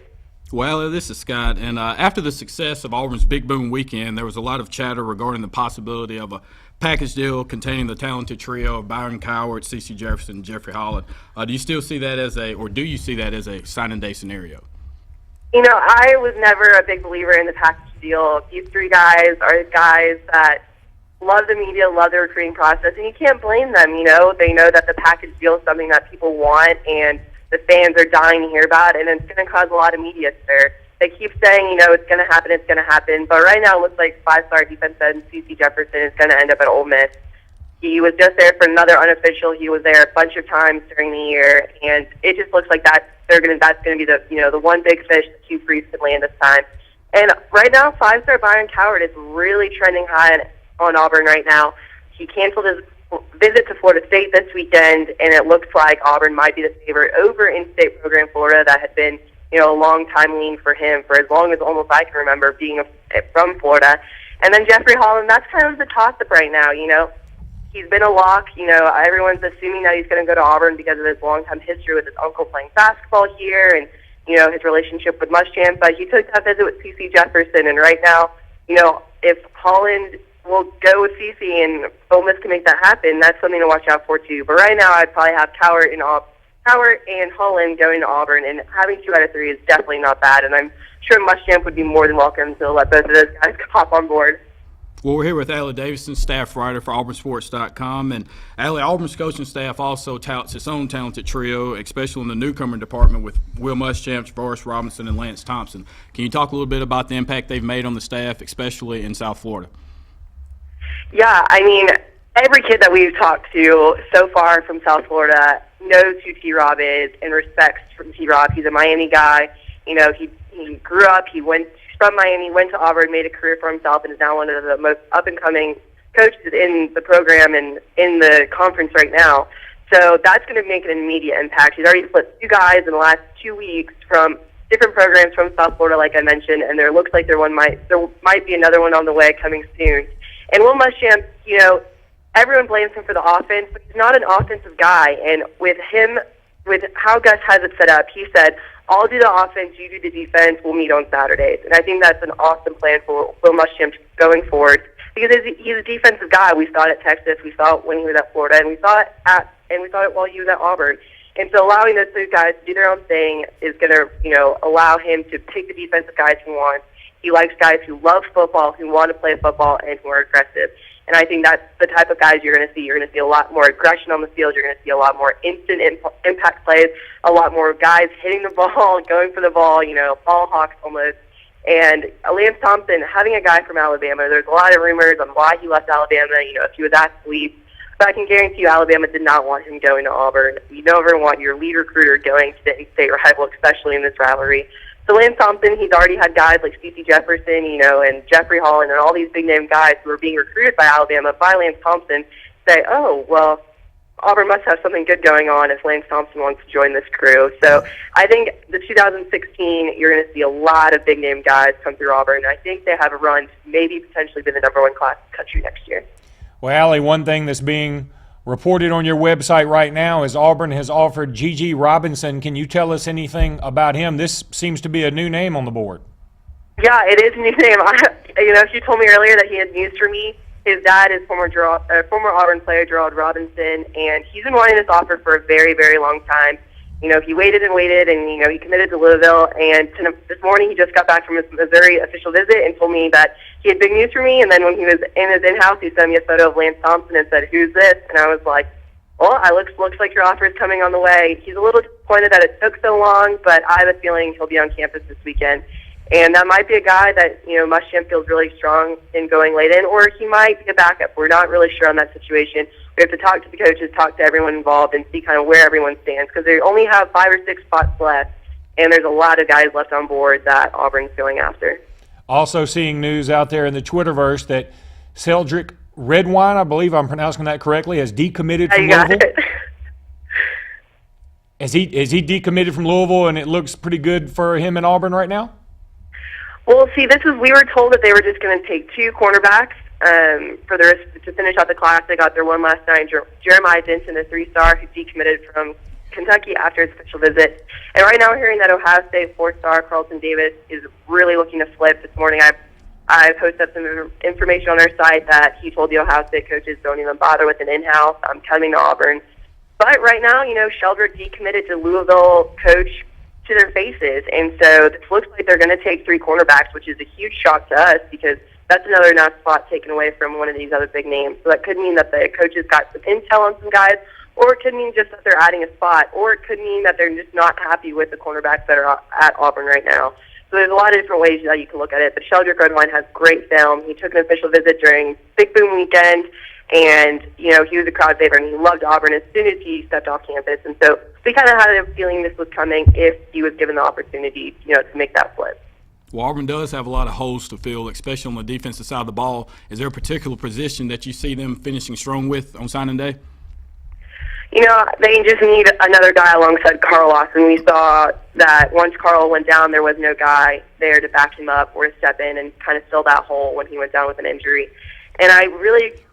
Well, this is Scott, and after the success of Auburn's Big Boom Weekend, there was a lot of chatter regarding the possibility of a package deal containing the talented trio of Byron Cowart, C.C. Jefferson, and Jeffrey Holland. Do you still see that as do you see that as a signing day scenario? You know, I was never a big believer in the package deal. These 3 guys are guys that love the media, love the recruiting process, and you can't blame them. You know, they know that the package deal is something that people want, and the fans are dying to hear about, and it's going to cause a lot of media stir. They keep saying, you know, it's going to happen, but right now it looks like 5-star defensive end C.C. Jefferson is going to end up at Ole Miss. He was just there for another unofficial. He was there a bunch of times during the year, and it just looks like that's going to be the, you know, the one big fish that Hugh Freeze can land this time. And right now, 5-star Byron Cowart is really trending high on Auburn right now. He canceled his visit to Florida State this weekend, and it looks like Auburn might be the favorite over in-state program Florida that had been, you know, a long time lean for him for as long as almost I can remember being from Florida. And then Jeffrey Holland, that's kind of the toss-up right now, you know. He's been a lock. You know, everyone's assuming that he's going to go to Auburn because of his long-time history with his uncle playing basketball here and, you know, his relationship with Muschamp. But he took that visit with C.C. Jefferson, and right now, you know, if Holland will go with C.C. and Ole Miss can make that happen, that's something to watch out for, too. But right now, I'd probably have Cowart and Holland going to Auburn, and having 2 out of 3 is definitely not bad, and I'm sure Muschamp would be more than welcome to let both of those guys hop on board. Well, we're here with Allie Davidson, staff writer for AuburnSports.com. And Allie, Auburn's coaching staff also touts its own talented trio, especially in the newcomer department with Will Muschamp, Forrest Robinson, and Lance Thompson. Can you talk a little bit about the impact they've made on the staff, especially in South Florida? Yeah, I mean, every kid that we've talked to so far from South Florida knows who T-Rob is and respects from T-Rob. He's a Miami guy. You know, he grew up, he went from Miami, went to Auburn, made a career for himself, and is now one of the most up-and-coming coaches in the program and in the conference right now. So that's going to make an immediate impact. He's already flipped 2 guys in the last 2 weeks from different programs from South Florida, like I mentioned, and there looks like there might be another one on the way coming soon. And Will Muschamp, you know, everyone blames him for the offense, but he's not an offensive guy. And with him, with how Gus has it set up, he said, I'll do the offense, you do the defense, we'll meet on Saturdays. And I think that's an awesome plan for Will Muschamp going forward because he's a defensive guy. We saw it at Texas, we saw it when he was at Florida, and we saw it while he was at Auburn. And so allowing those 2 guys to do their own thing is going to, you know, allow him to pick the defensive guys he wants. He likes guys who love football, who want to play football, and who are aggressive. And I think that's the type of guys you're going to see. You're going to see a lot more aggression on the field. You're going to see a lot more instant impact plays, a lot more guys hitting the ball, going for the ball, you know, ball hawks almost. And Lance Thompson, having a guy from Alabama, there's a lot of rumors on why he left Alabama, you know, if he was asked to leave. But I can guarantee you Alabama did not want him going to Auburn. You never want your lead recruiter going to the in-state rival, especially in this rivalry. So Lance Thompson, he's already had guys like C.C. Jefferson, you know, and Jeffrey Holland and all these big-name guys who are being recruited by Alabama by Lance Thompson say, oh, well, Auburn must have something good going on if Lance Thompson wants to join this crew. So I think the 2016, you're going to see a lot of big-name guys come through Auburn. I think they have a run to maybe potentially be the #1 class in the country next year. Well, Allie, one thing that's being reported on your website right now is Auburn has offered G.G. Robinson. Can you tell us anything about him? This seems to be a new name on the board. Yeah, it is a new name. You know, she told me earlier that he had news for me. His dad is former Auburn player Gerald Robinson, and he's been wanting this offer for a very, very long time. You know, he waited and waited, and, you know, he committed to Louisville, and this morning he just got back from his Missouri official visit and told me that he had big news for me, and then when he was in his in-house, he sent me a photo of Lance Thompson and said, who's this? And I was like, well, it looks like your offer is coming on the way. He's a little disappointed that it took so long, but I have a feeling he'll be on campus this weekend. And that might be a guy that, you know, Muschamp feels really strong in going late in, or he might be a backup. We're not really sure on that situation. We have to talk to the coaches, talk to everyone involved, and see kind of where everyone stands, because they only have 5 or 6 spots left, and there's a lot of guys left on board that Auburn's going after. Also seeing news out there in the Twitterverse that Cedric Redwine, I believe I'm pronouncing that correctly, has decommitted from Louisville. Is he decommitted from Louisville, and it looks pretty good for him in Auburn right now? Well, see, we were told that they were just going to take 2 cornerbacks for the rest to finish out the class. They got their one last night, Jeremiah Denton, a 3-star who decommitted from Kentucky after his official visit. And right now we're hearing that Ohio State 4-star Carlton Davis is really looking to flip. This morning I posted up some information on their site that he told the Ohio State coaches, don't even bother with an in-house. I'm coming to Auburn. But right now, you know, Sheldrick decommitted to Louisville coach to their faces. And so it looks like they're going to take 3 cornerbacks, which is a huge shock to us because that's another nice spot taken away from one of these other big names. So that could mean that the coaches got some intel on some guys, or it could mean just that they're adding a spot, or it could mean that they're just not happy with the cornerbacks that are at Auburn right now. So there's a lot of different ways that you can look at it. But Sheldrick Redwine has great film. He took an official visit during Big Boom weekend, and, you know, he was a crowd favorite, and he loved Auburn as soon as he stepped off campus. And so we kind of had a feeling this was coming if he was given the opportunity, you know, to make that flip. Well, Auburn does have a lot of holes to fill, especially on the defensive side of the ball. Is there a particular position that you see them finishing strong with on signing day? You know, they just need another guy alongside Carl Lawson. We saw that once Carl went down, there was no guy there to back him up or to step in and kind of fill that hole when he went down with an injury. And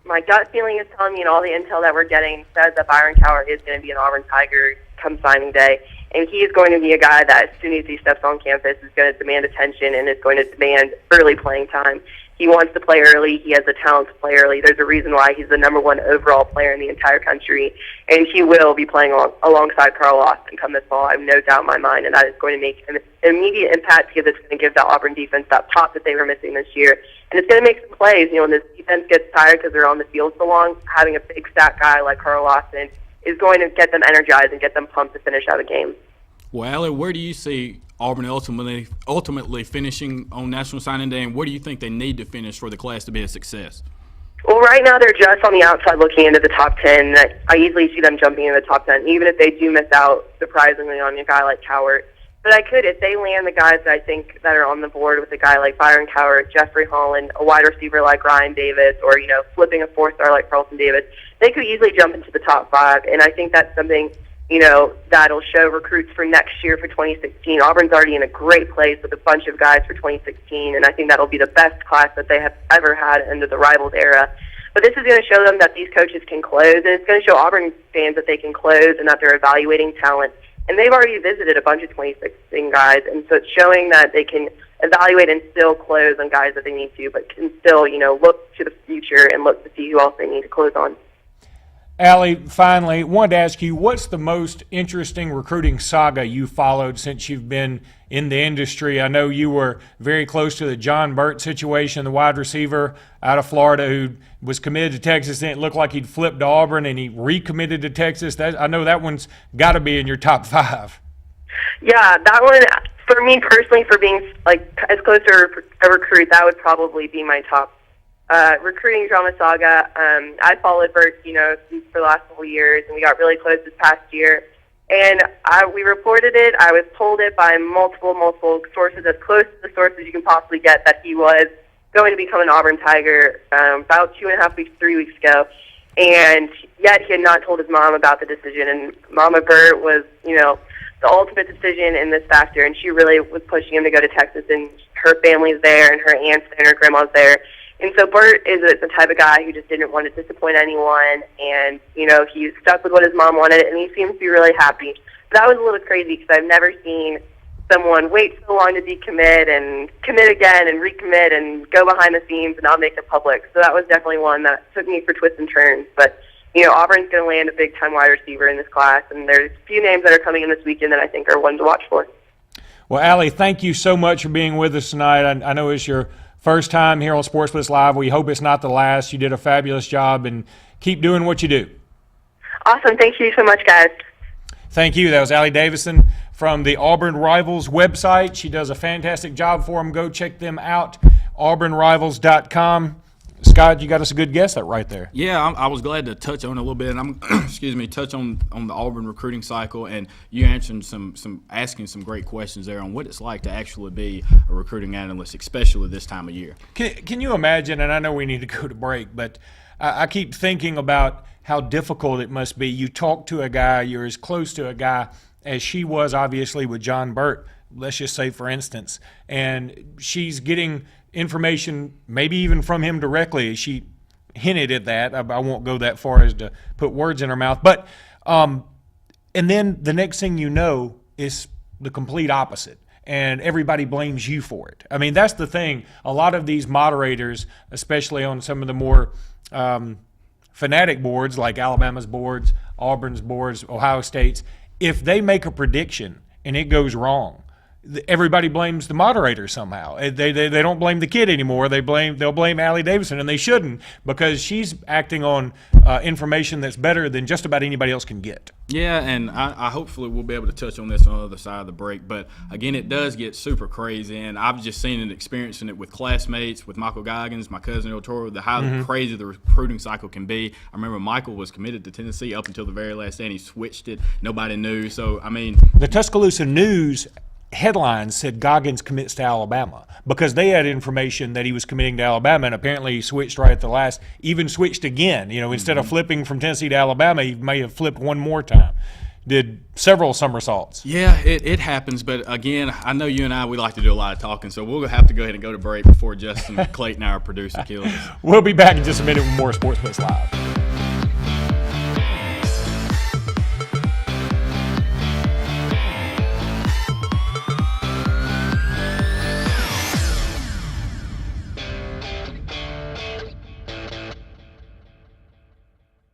my gut feeling is telling me, and all the intel that we're getting says that Byron Cowart is going to be an Auburn Tiger come signing day. And he is going to be a guy that as soon as he steps on campus is going to demand attention and is going to demand early playing time. He wants to play early. He has the talent to play early. There's a reason why he's the #1 overall player in the entire country. And he will be playing alongside Carl Lawson come this fall. I have no doubt in my mind. And that is going to make an immediate impact because it's going to give the Auburn defense that pop that they were missing this year. And it's going to make some plays. When this defense gets tired because they're on the field so long, having a big stat guy like Carl Lawson is going to get them energized and get them pumped to finish out a game. Well, Allie, where do you see Auburn ultimately finishing on National Signing Day, and where do you think they need to finish for the class to be a success? Well, right now they're just on the outside looking into the top 10. I easily see them jumping into the top 10, even if they do miss out, surprisingly, on a guy like Cowart. But if they land the guys that I think that are on the board with a guy like Byron Cowart, Jeffrey Holland, a wide receiver like Ryan Davis, or, flipping a 4-star like Carlton Davis, they could easily jump into the top 5. And I think that's something, that'll show recruits for next year for 2016. Auburn's already in a great place with a bunch of guys for 2016, and I think that'll be the best class that they have ever had under the Rivals era. But this is going to show them that these coaches can close, and it's going to show Auburn fans that they can close and that they're evaluating talent. And they've already visited a bunch of 2016 guys, and so it's showing that they can evaluate and still close on guys that they need to, but can still, look to the future and look to see who else they need to close on. Allie, finally, wanted to ask you, what's the most interesting recruiting saga you followed since you've been in the industry? I know you were very close to the John Burt situation, the wide receiver out of Florida who was committed to Texas, and it looked like he'd flipped to Auburn, and he recommitted to Texas. I know that one's got to be in your top 5. Yeah, that one, for me personally, for being as close to a recruit, that would probably be my top recruiting drama saga. I followed Burt, for the last couple of years, and we got really close this past year. And we reported it. I was told it by multiple sources, as close to the sources you can possibly get, that he was going to become an Auburn Tiger about 2.5 weeks, 3 weeks ago. And yet he had not told his mom about the decision. And Mama Burt was, the ultimate decision in this factor, and she really was pushing him to go to Texas, and her family's there, and her aunt's there, and her grandma's there. And so Burt is the type of guy who just didn't want to disappoint anyone, and, he stuck with what his mom wanted, and he seems to be really happy. But that was a little crazy because I've never seen someone wait so long to decommit and commit again and recommit and go behind the scenes and not make it public. So that was definitely one that took me for twists and turns. But, Auburn's going to land a big-time wide receiver in this class, and there's a few names that are coming in this weekend that I think are ones to watch for. Well, Allie, thank you so much for being with us tonight. I know it's your first time here on Sportz Blitz Live. We hope it's not the last. You did a fabulous job, and keep doing what you do. Awesome. Thank you so much, guys. Thank you. That was Allie Davison from the Auburn Rivals website. She does a fantastic job for them. Go check them out, auburnrivals.com. Scott, you got us a good guess right there. Yeah, I was glad to touch on it a little bit, and I'm touch on the Auburn recruiting cycle, and you answered asking some great questions there on what it's like to actually be a recruiting analyst, especially this time of year. Can you imagine? And I know we need to go to break, but I keep thinking about how difficult it must be. You talk to a guy, you're as close to a guy as she was, obviously, with John Burt. Let's just say, for instance, and she's getting information maybe even from him directly. She hinted at that. I won't go that far as to put words in her mouth. But and then the next thing you know is the complete opposite, and everybody blames you for it. I mean, that's the thing. A lot of these moderators, especially on some of the more fanatic boards like Alabama's boards, Auburn's boards, Ohio State's, if they make a prediction and it goes wrong, everybody blames the moderator somehow. They don't blame the kid anymore. They'll blame Allie Davison, and they shouldn't, because she's acting on information that's better than just about anybody else can get. Yeah, and I hopefully we'll be able to touch on this on the other side of the break. But again, it does get super crazy, and I've just seen and experiencing it with classmates, with Michael Goggins, my cousin El Toro, how crazy the recruiting cycle can be. I remember Michael was committed to Tennessee up until the very last day, and he switched it. Nobody knew. So I mean, the Tuscaloosa News headlines said Goggins commits to Alabama because they had information that he was committing to Alabama, and apparently he switched right at the last, even switched again. Instead of flipping from Tennessee to Alabama, he may have flipped one more time. Did several somersaults. Yeah, it happens, but again, I know you and we like to do a lot of talking, so we'll have to go ahead and go to break before Justin Clayton, our producer, kills us. We'll be back in just a minute with more Sportz Blitz Live.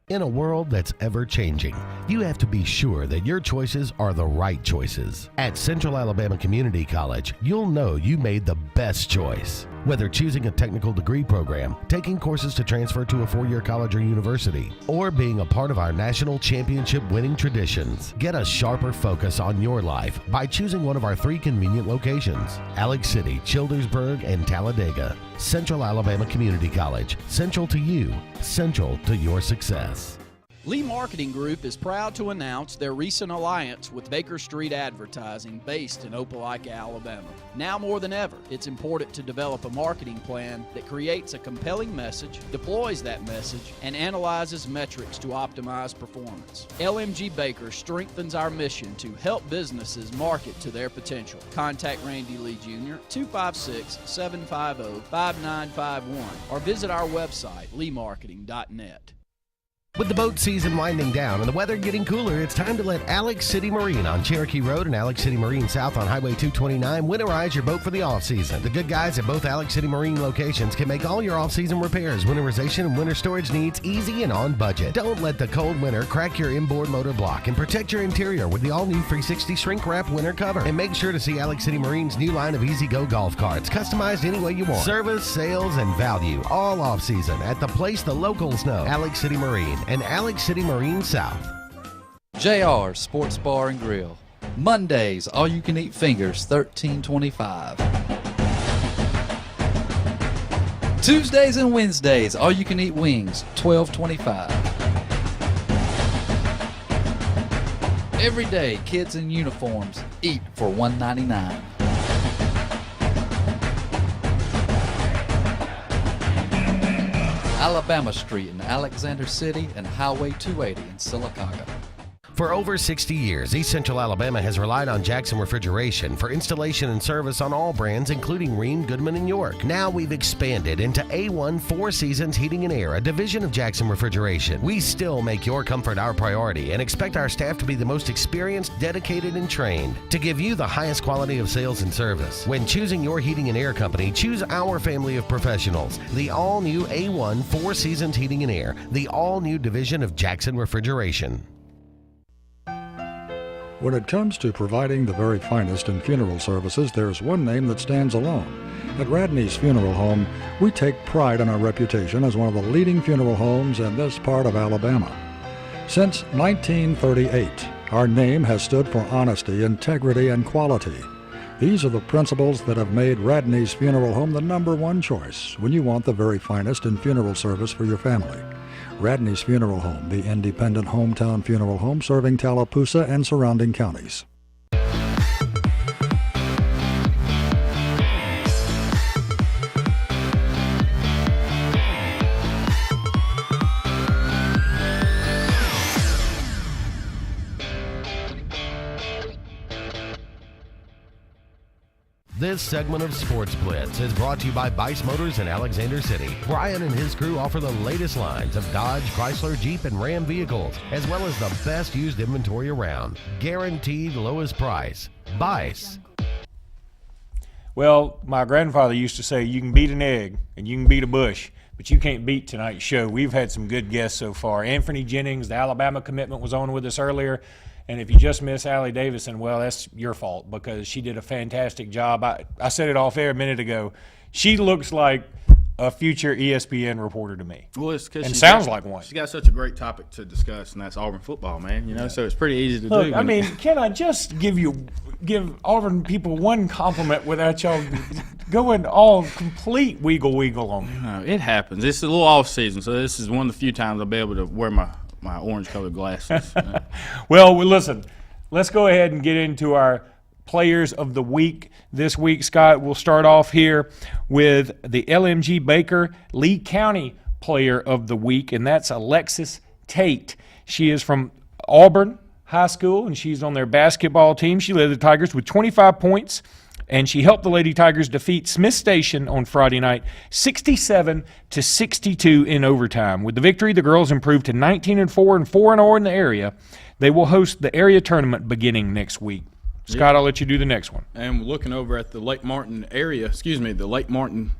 In a world that's ever-changing, you have to be sure that your choices are the right choices. At Central Alabama Community College, you'll know you made the best choice. Whether choosing a technical degree program, taking courses to transfer to a four-year college or university, or being a part of our national championship winning traditions, get a sharper focus on your life by choosing one of our 3 convenient locations: Alex City, Childersburg, and Talladega. Central Alabama Community College. Central to you, central to your success. Lee Marketing Group is proud to announce their recent alliance with Baker Street Advertising, based in Opelika, Alabama. Now more than ever, it's important to develop a marketing plan that creates a compelling message, deploys that message, and analyzes metrics to optimize performance. LMG Baker strengthens our mission to help businesses market to their potential. Contact Randy Lee Jr. 256-750-5951 or visit our website, leemarketing.net. With the boat season winding down and the weather getting cooler, it's time to let Alex City Marine on Cherokee Road and Alex City Marine South on Highway 229 winterize your boat for the off-season. The good guys at both Alex City Marine locations can make all your off-season repairs, winterization, and winter storage needs easy and on budget. Don't let the cold winter crack your inboard motor block, and protect your interior with the all-new 360 shrink wrap winter cover. And make sure to see Alex City Marine's new line of Easy Go golf carts, customized any way you want. Service, sales, and value all off-season at the place the locals know: Alex City Marine and Alex City Marine South. JR Sports Bar and Grill. Mondays, all you can eat fingers, $13.25. Tuesdays and Wednesdays, all you can eat wings, $12.25. Every day, kids in uniforms eat for $1.99. Alabama Street in Alexander City and Highway 280 in Sylacauga. For over 60 years, East Central Alabama has relied on Jackson Refrigeration for installation and service on all brands, including Rheem, Goodman, and York. Now we've expanded into A1 Four Seasons Heating and Air, a division of Jackson Refrigeration. We still make your comfort our priority and expect our staff to be the most experienced, dedicated, and trained to give you the highest quality of sales and service. When choosing your heating and air company, choose our family of professionals. The all-new A1 Four Seasons Heating and Air, the all-new division of Jackson Refrigeration. When it comes to providing the very finest in funeral services, there's one name that stands alone. At Radney's Funeral Home, we take pride in our reputation as one of the leading funeral homes in this part of Alabama. Since 1938, our name has stood for honesty, integrity, and quality. These are the principles that have made Radney's Funeral Home the #1 choice when you want the very finest in funeral service for your family. Radney's Funeral Home, the independent hometown funeral home serving Tallapoosa and surrounding counties. This segment of Sportz Blitz is brought to you by Bice Motors in Alexander City. Brian and his crew offer the latest lines of Dodge, Chrysler, Jeep, and Ram vehicles, as well as the best used inventory around. Guaranteed lowest price. Bice. Well, my grandfather used to say you can beat an egg and you can beat a bush, but you can't beat tonight's show. We've had some good guests so far. Anthony Jennings, the Alabama commitment, was on with us earlier. And if you just miss Allie Davison, well, that's your fault because she did a fantastic job. I said it off air a minute ago. She looks like a future ESPN reporter to me. Well, it's because and sounds like one. She's got such a great topic to discuss, and that's Auburn football, man. You know, so it's pretty easy to do. I mean, can I just give Auburn people one compliment without y'all going all complete wiggle on me? No, it happens. It's a little off season, so this is one of the few times I'll be able to wear my orange-colored glasses. Well, listen, let's go ahead and get into our players of the week this week. Scott, we'll start off here with the LMG Baker Lee County Player of the Week, and that's Alexis Tate. She is from Auburn High School, and she's on their basketball team. She led the Tigers with 25 points, and she helped the Lady Tigers defeat Smith Station on Friday night, 67-62 in overtime. With the victory, the girls improved to 19-4 and 4-0 in the area. They will host the area tournament beginning next week. Scott, I'll let you do the next one. And looking over at the Lake Martin area, the Lake Martin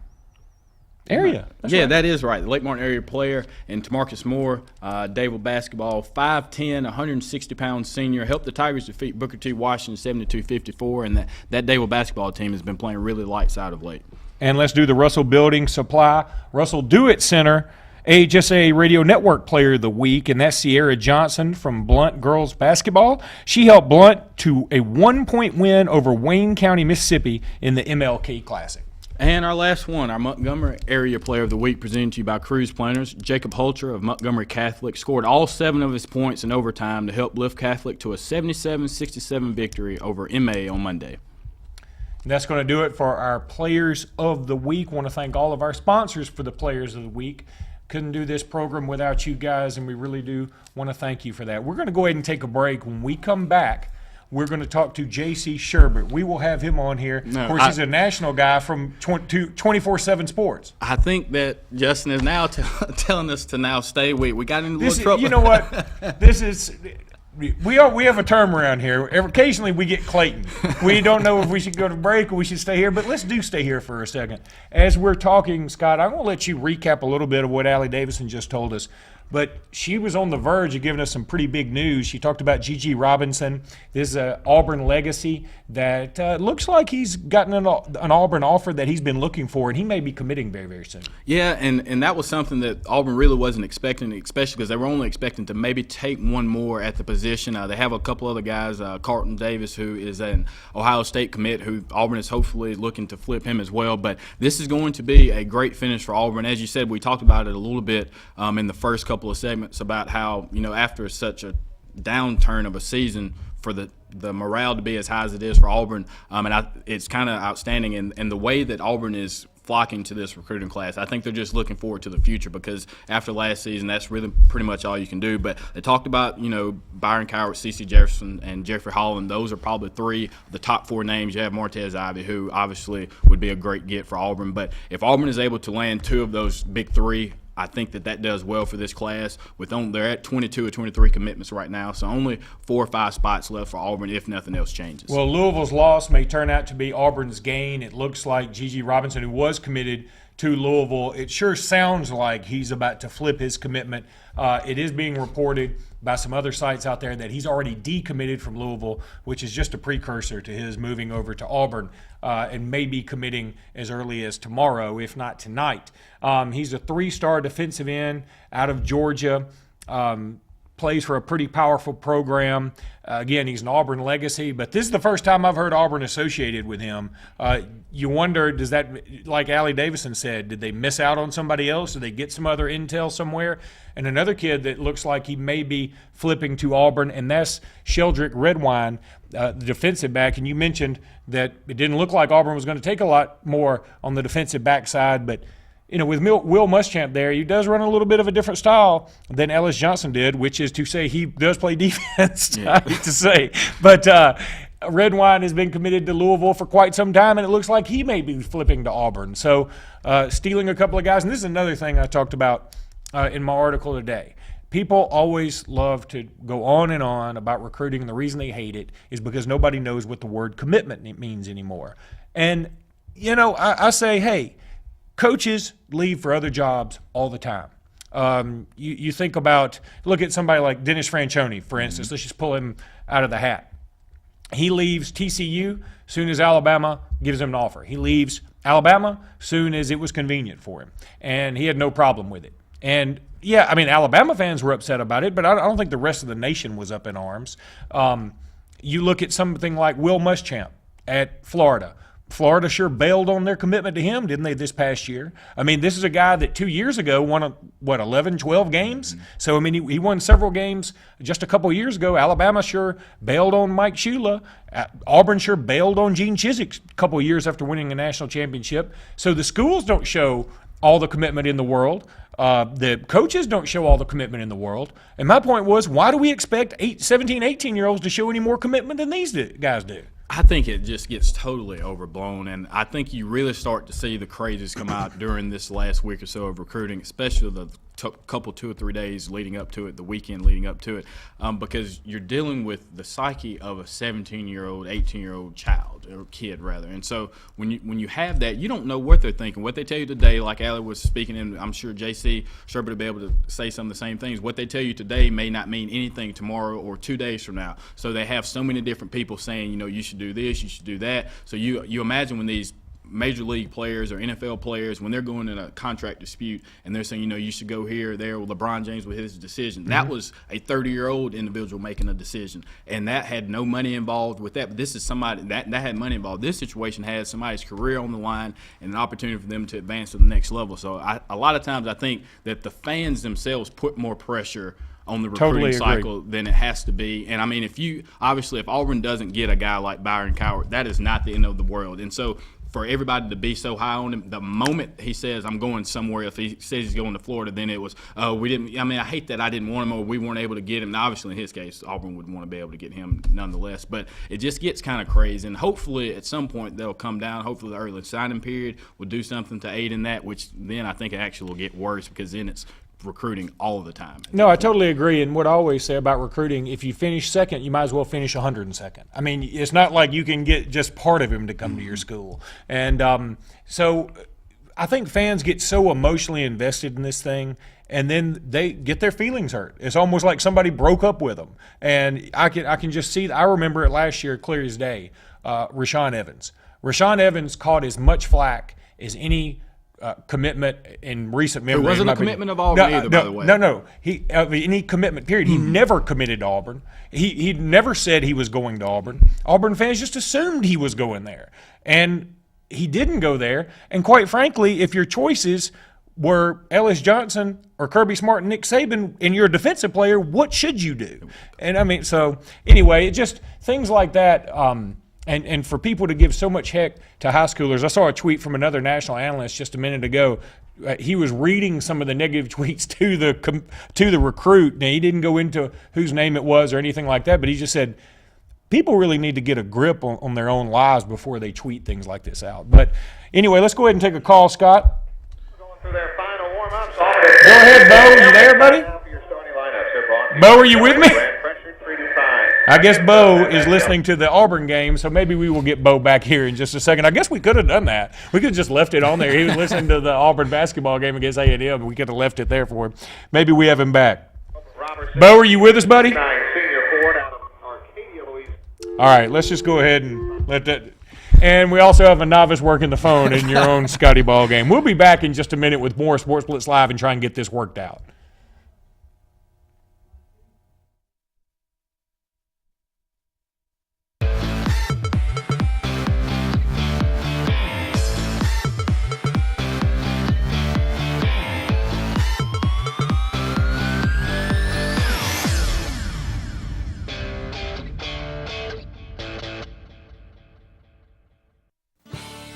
Area. That's right. That is right. The Lake Martin area player, and Tamarcus Moore, Dayville basketball, 5'10", 160-pound senior, helped the Tigers defeat Booker T. Washington 72-54, and that Dayville basketball team has been playing really light side of late. And let's do the Russell Building Supply Russell Do-It Center AHSA Radio Network Player of the Week, and that's Sierra Johnson from Blount Girls Basketball. She helped Blount to a 1-point win over Wayne County, Mississippi in the MLK Classic. And our last one, our Montgomery Area Player of the Week, presented to you by Cruise Planners. Jacob Holcher of Montgomery Catholic scored all 7 of his points in overtime to help lift Catholic to a 77-67 victory over MA on Monday. And that's going to do it for our Players of the Week. I want to thank all of our sponsors for the Players of the Week. Couldn't do this program without you guys, and we really do want to thank you for that. We're going to go ahead and take a break. When we come back, we're going to talk to J.C. Sherbert. We will have him on here. Of course, he's a national guy from 24/7 Sports. I think that Justin is now telling us to now stay. We got into a little trouble. You know what? This is we have a term around here. Occasionally we get Clayton. We don't know if we should go to break or we should stay here, but let's stay here for a second. As we're talking, Scott, I'm going to let you recap a little bit of what Allie Davison just told us. But she was on the verge of giving us some pretty big news. She talked about Gigi Robinson. This is an Auburn legacy that looks like he's gotten an Auburn offer that he's been looking for, and he may be committing very, very soon. Yeah, and that was something that Auburn really wasn't expecting, especially because they were only expecting to maybe take one more at the position. They have a couple other guys, Carlton Davis, who is an Ohio State commit, who Auburn is hopefully looking to flip him as well. But this is going to be a great finish for Auburn. As you said, we talked about it a little bit in the first couple of segments about how, after such a downturn of a season, for the morale to be as high as it is for Auburn, it's kind of outstanding. And the way that Auburn is flocking to this recruiting class, I think they're just looking forward to the future, because after last season, that's really pretty much all you can do. But they talked about, Byron Cowart, C.C. Jefferson, and Jeffrey Holland. Those are probably 3 of the top 4 names. You have Martez Ivey, who obviously would be a great get for Auburn. But if Auburn is able to land 2 of those big 3, I think that does well for this class. They're at 22 or 23 commitments right now, so only 4 or 5 spots left for Auburn if nothing else changes. Well, Louisville's loss may turn out to be Auburn's gain. It looks like Gigi Robinson, who was committed to Louisville, it sure sounds like he's about to flip his commitment. It is being reported by some other sites out there that he's already decommitted from Louisville, which is just a precursor to his moving over to Auburn, and may be committing as early as tomorrow, if not tonight. He's a 3-star defensive end out of Georgia, plays for a pretty powerful program. Again, he's an Auburn legacy, but this is the first time I've heard Auburn associated with him. You wonder, does that, like Allie Davison said, did they miss out on somebody else? Did they get some other intel somewhere? And another kid that looks like he may be flipping to Auburn, and that's Sheldrick Redwine, the defensive back. And you mentioned that it didn't look like Auburn was going to take a lot more on the defensive back side, but with Will Muschamp there, he does run a little bit of a different style than Ellis Johnson did, which is to say he does play defense, I hate to say. But Redwine has been committed to Louisville for quite some time, and it looks like he may be flipping to Auburn. So stealing a couple of guys. And this is another thing I talked about in my article today. People always love to go on and on about recruiting, and the reason they hate it is because nobody knows what the word commitment means anymore. And, I say, hey, coaches leave for other jobs all the time. You think about, look at somebody like Dennis Franchione, for instance. Let's just pull him out of the hat. He leaves TCU soon as Alabama gives him an offer. He leaves Alabama soon as it was convenient for him, and he had no problem with it. And, yeah, Alabama fans were upset about it, but I don't think the rest of the nation was up in arms. You look at something like Will Muschamp at Florida. Florida sure bailed on their commitment to him, didn't they, this past year? This is a guy that 2 years ago won, 11, 12 games? So, he won several games just a couple years ago. Alabama sure bailed on Mike Shula. Auburn sure bailed on Gene Chizik a couple years after winning a national championship. So the schools don't show all the commitment in the world. The coaches don't show all the commitment in the world. And my point was, why do we expect 17, 18-year-olds to show any more commitment than these guys do? I think it just gets totally overblown, and I think you really start to see the crazies come out during this last week or so of recruiting, especially the couple 2 or 3 days leading up to it, the weekend leading up to it, because you're dealing with the psyche of a 17-year-old, 18-year-old child, or kid rather. And so when you have that, you don't know what they're thinking. What they tell you today, like Allie was speaking, and I'm sure JC Sherbert will be able to say some of the same things. What they tell you today may not mean anything tomorrow or 2 days from now. So they have so many different people saying, you should do this, you should do that. So you imagine when these major league players or NFL players, when they're going in a contract dispute and they're saying, you should go here or there, well, LeBron James with his decision. That was a 30-year-old individual making a decision, and that had no money involved with that. But this is somebody that had money involved. This situation has somebody's career on the line and an opportunity for them to advance to the next level. So a lot of times I think that the fans themselves put more pressure on the recruiting cycle than it has to be. And I mean, if Auburn doesn't get a guy like Byron Cowart, that is not the end of the world. And so for everybody to be so high on him, the moment he says, I'm going somewhere, if he says he's going to Florida, then it was, we didn't, I mean, I hate that I didn't want him or we weren't able to get him. Now, obviously, in his case, Auburn would want to be able to get him nonetheless. But it just gets kind of crazy. And hopefully, at some point, they'll come down. Hopefully, the early signing period will do something to aid in that, which then I think it actually will get worse because then it's recruiting all the time. No, I totally agree. And what I always say about recruiting, if you finish second, you might as well finish 102nd. I mean, it's not like you can get just part of him to come to your school. And so I think fans get so emotionally invested in this thing, and then they get their feelings hurt. It's almost like somebody broke up with them. And I can just see, I remember it last year clear as day, Rashawn Evans. Rashawn Evans caught as much flack as any commitment in recent memory. It wasn't a commitment of Auburn either, by the way. No. He any commitment period. He never committed to Auburn. He never said he was going to Auburn. Auburn fans just assumed he was going there, and he didn't go there. And quite frankly, if your choices were Ellis Johnson or Kirby Smart and Nick Saban, and you're a defensive player, what should you do? And I mean, so anyway, it just things like that. And for people to give so much heck to high schoolers, I saw a tweet from another national analyst just a minute ago. He was reading some of the negative tweets to the recruit. Now, he didn't go into whose name it was or anything like that, but he just said people really need to get a grip on their own lives before they tweet things like this out. But anyway, let's go ahead and take a call, Scott. We're going through their final warm-ups. Go ahead, Bo. You there, buddy? Bo, are you with me? I guess Bo is listening to the Auburn game, so maybe we will get Bo back here in just a second. I guess we could have done that. We could have just left it on there. He was listening to the Auburn basketball game against A&M, and we could have left it there for him. Maybe we have him back. Bo, are you with us, buddy? All right, let's just go ahead and let that. And we also have a novice working the phone in your own Scotty Ball game. We'll be back in just a minute with more Sportz Blitz Live and try and get this worked out.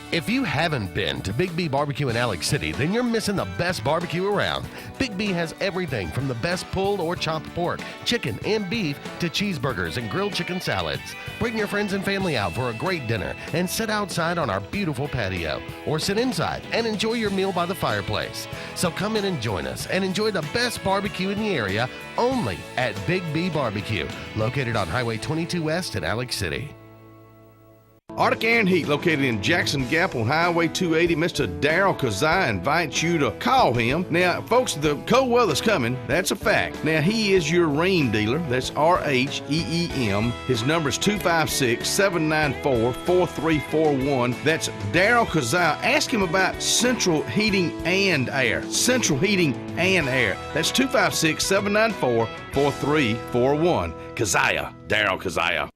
If you haven't been to Big B Barbecue in Alex City, then you're missing the best barbecue around. Big B has everything from the best pulled or chopped pork, chicken, and beef to cheeseburgers and grilled chicken salads. Bring your friends and family out for a great dinner and sit outside on our beautiful patio, or sit inside and enjoy your meal by the fireplace. So come in and join us and enjoy the best barbecue in the area only at Big B Barbecue, located on Highway 22 West in Alex City. Arctic Air and Heat, located in Jackson Gap on Highway 280. Mr. Darryl Kazai invites you to call him. Now, folks, the cold weather's coming. That's a fact. Now, he is your Rheem dealer. That's R-H-E-E-M. His number is 256-794-4341. That's Darryl Kazai. Ask him about Central Heating and Air. Central Heating and Air. That's 256-794-4341. Kazaya. Darryl Kazaya.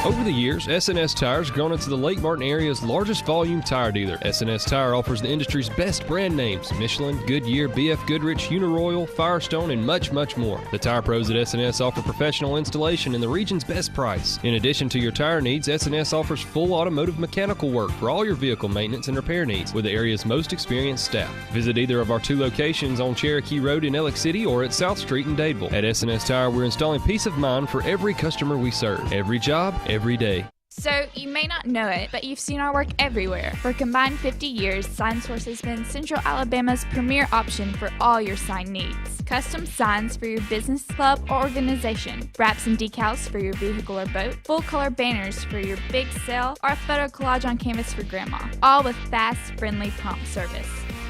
Over the years, S&S Tire has grown into the Lake Martin area's largest volume tire dealer. S&S Tire offers the industry's best brand names: Michelin, Goodyear, BF Goodrich, Uniroyal, Firestone, and much, much more. The tire pros at S&S offer professional installation and the region's best price. In addition to your tire needs, S&S offers full automotive mechanical work for all your vehicle maintenance and repair needs with the area's most experienced staff. Visit either of our 2 locations on Cherokee Road in Alex City or at South Street in Dadeville. At S&S Tire, we're installing peace of mind for every customer we serve. Every job, every day. So, you may not know it, but you've seen our work everywhere. For a combined 50 years, SignSource has been Central Alabama's premier option for all your sign needs. Custom signs for your business, club, or organization, wraps and decals for your vehicle or boat, full-color banners for your big sale, or a photo collage on canvas for grandma, all with fast, friendly, prompt service.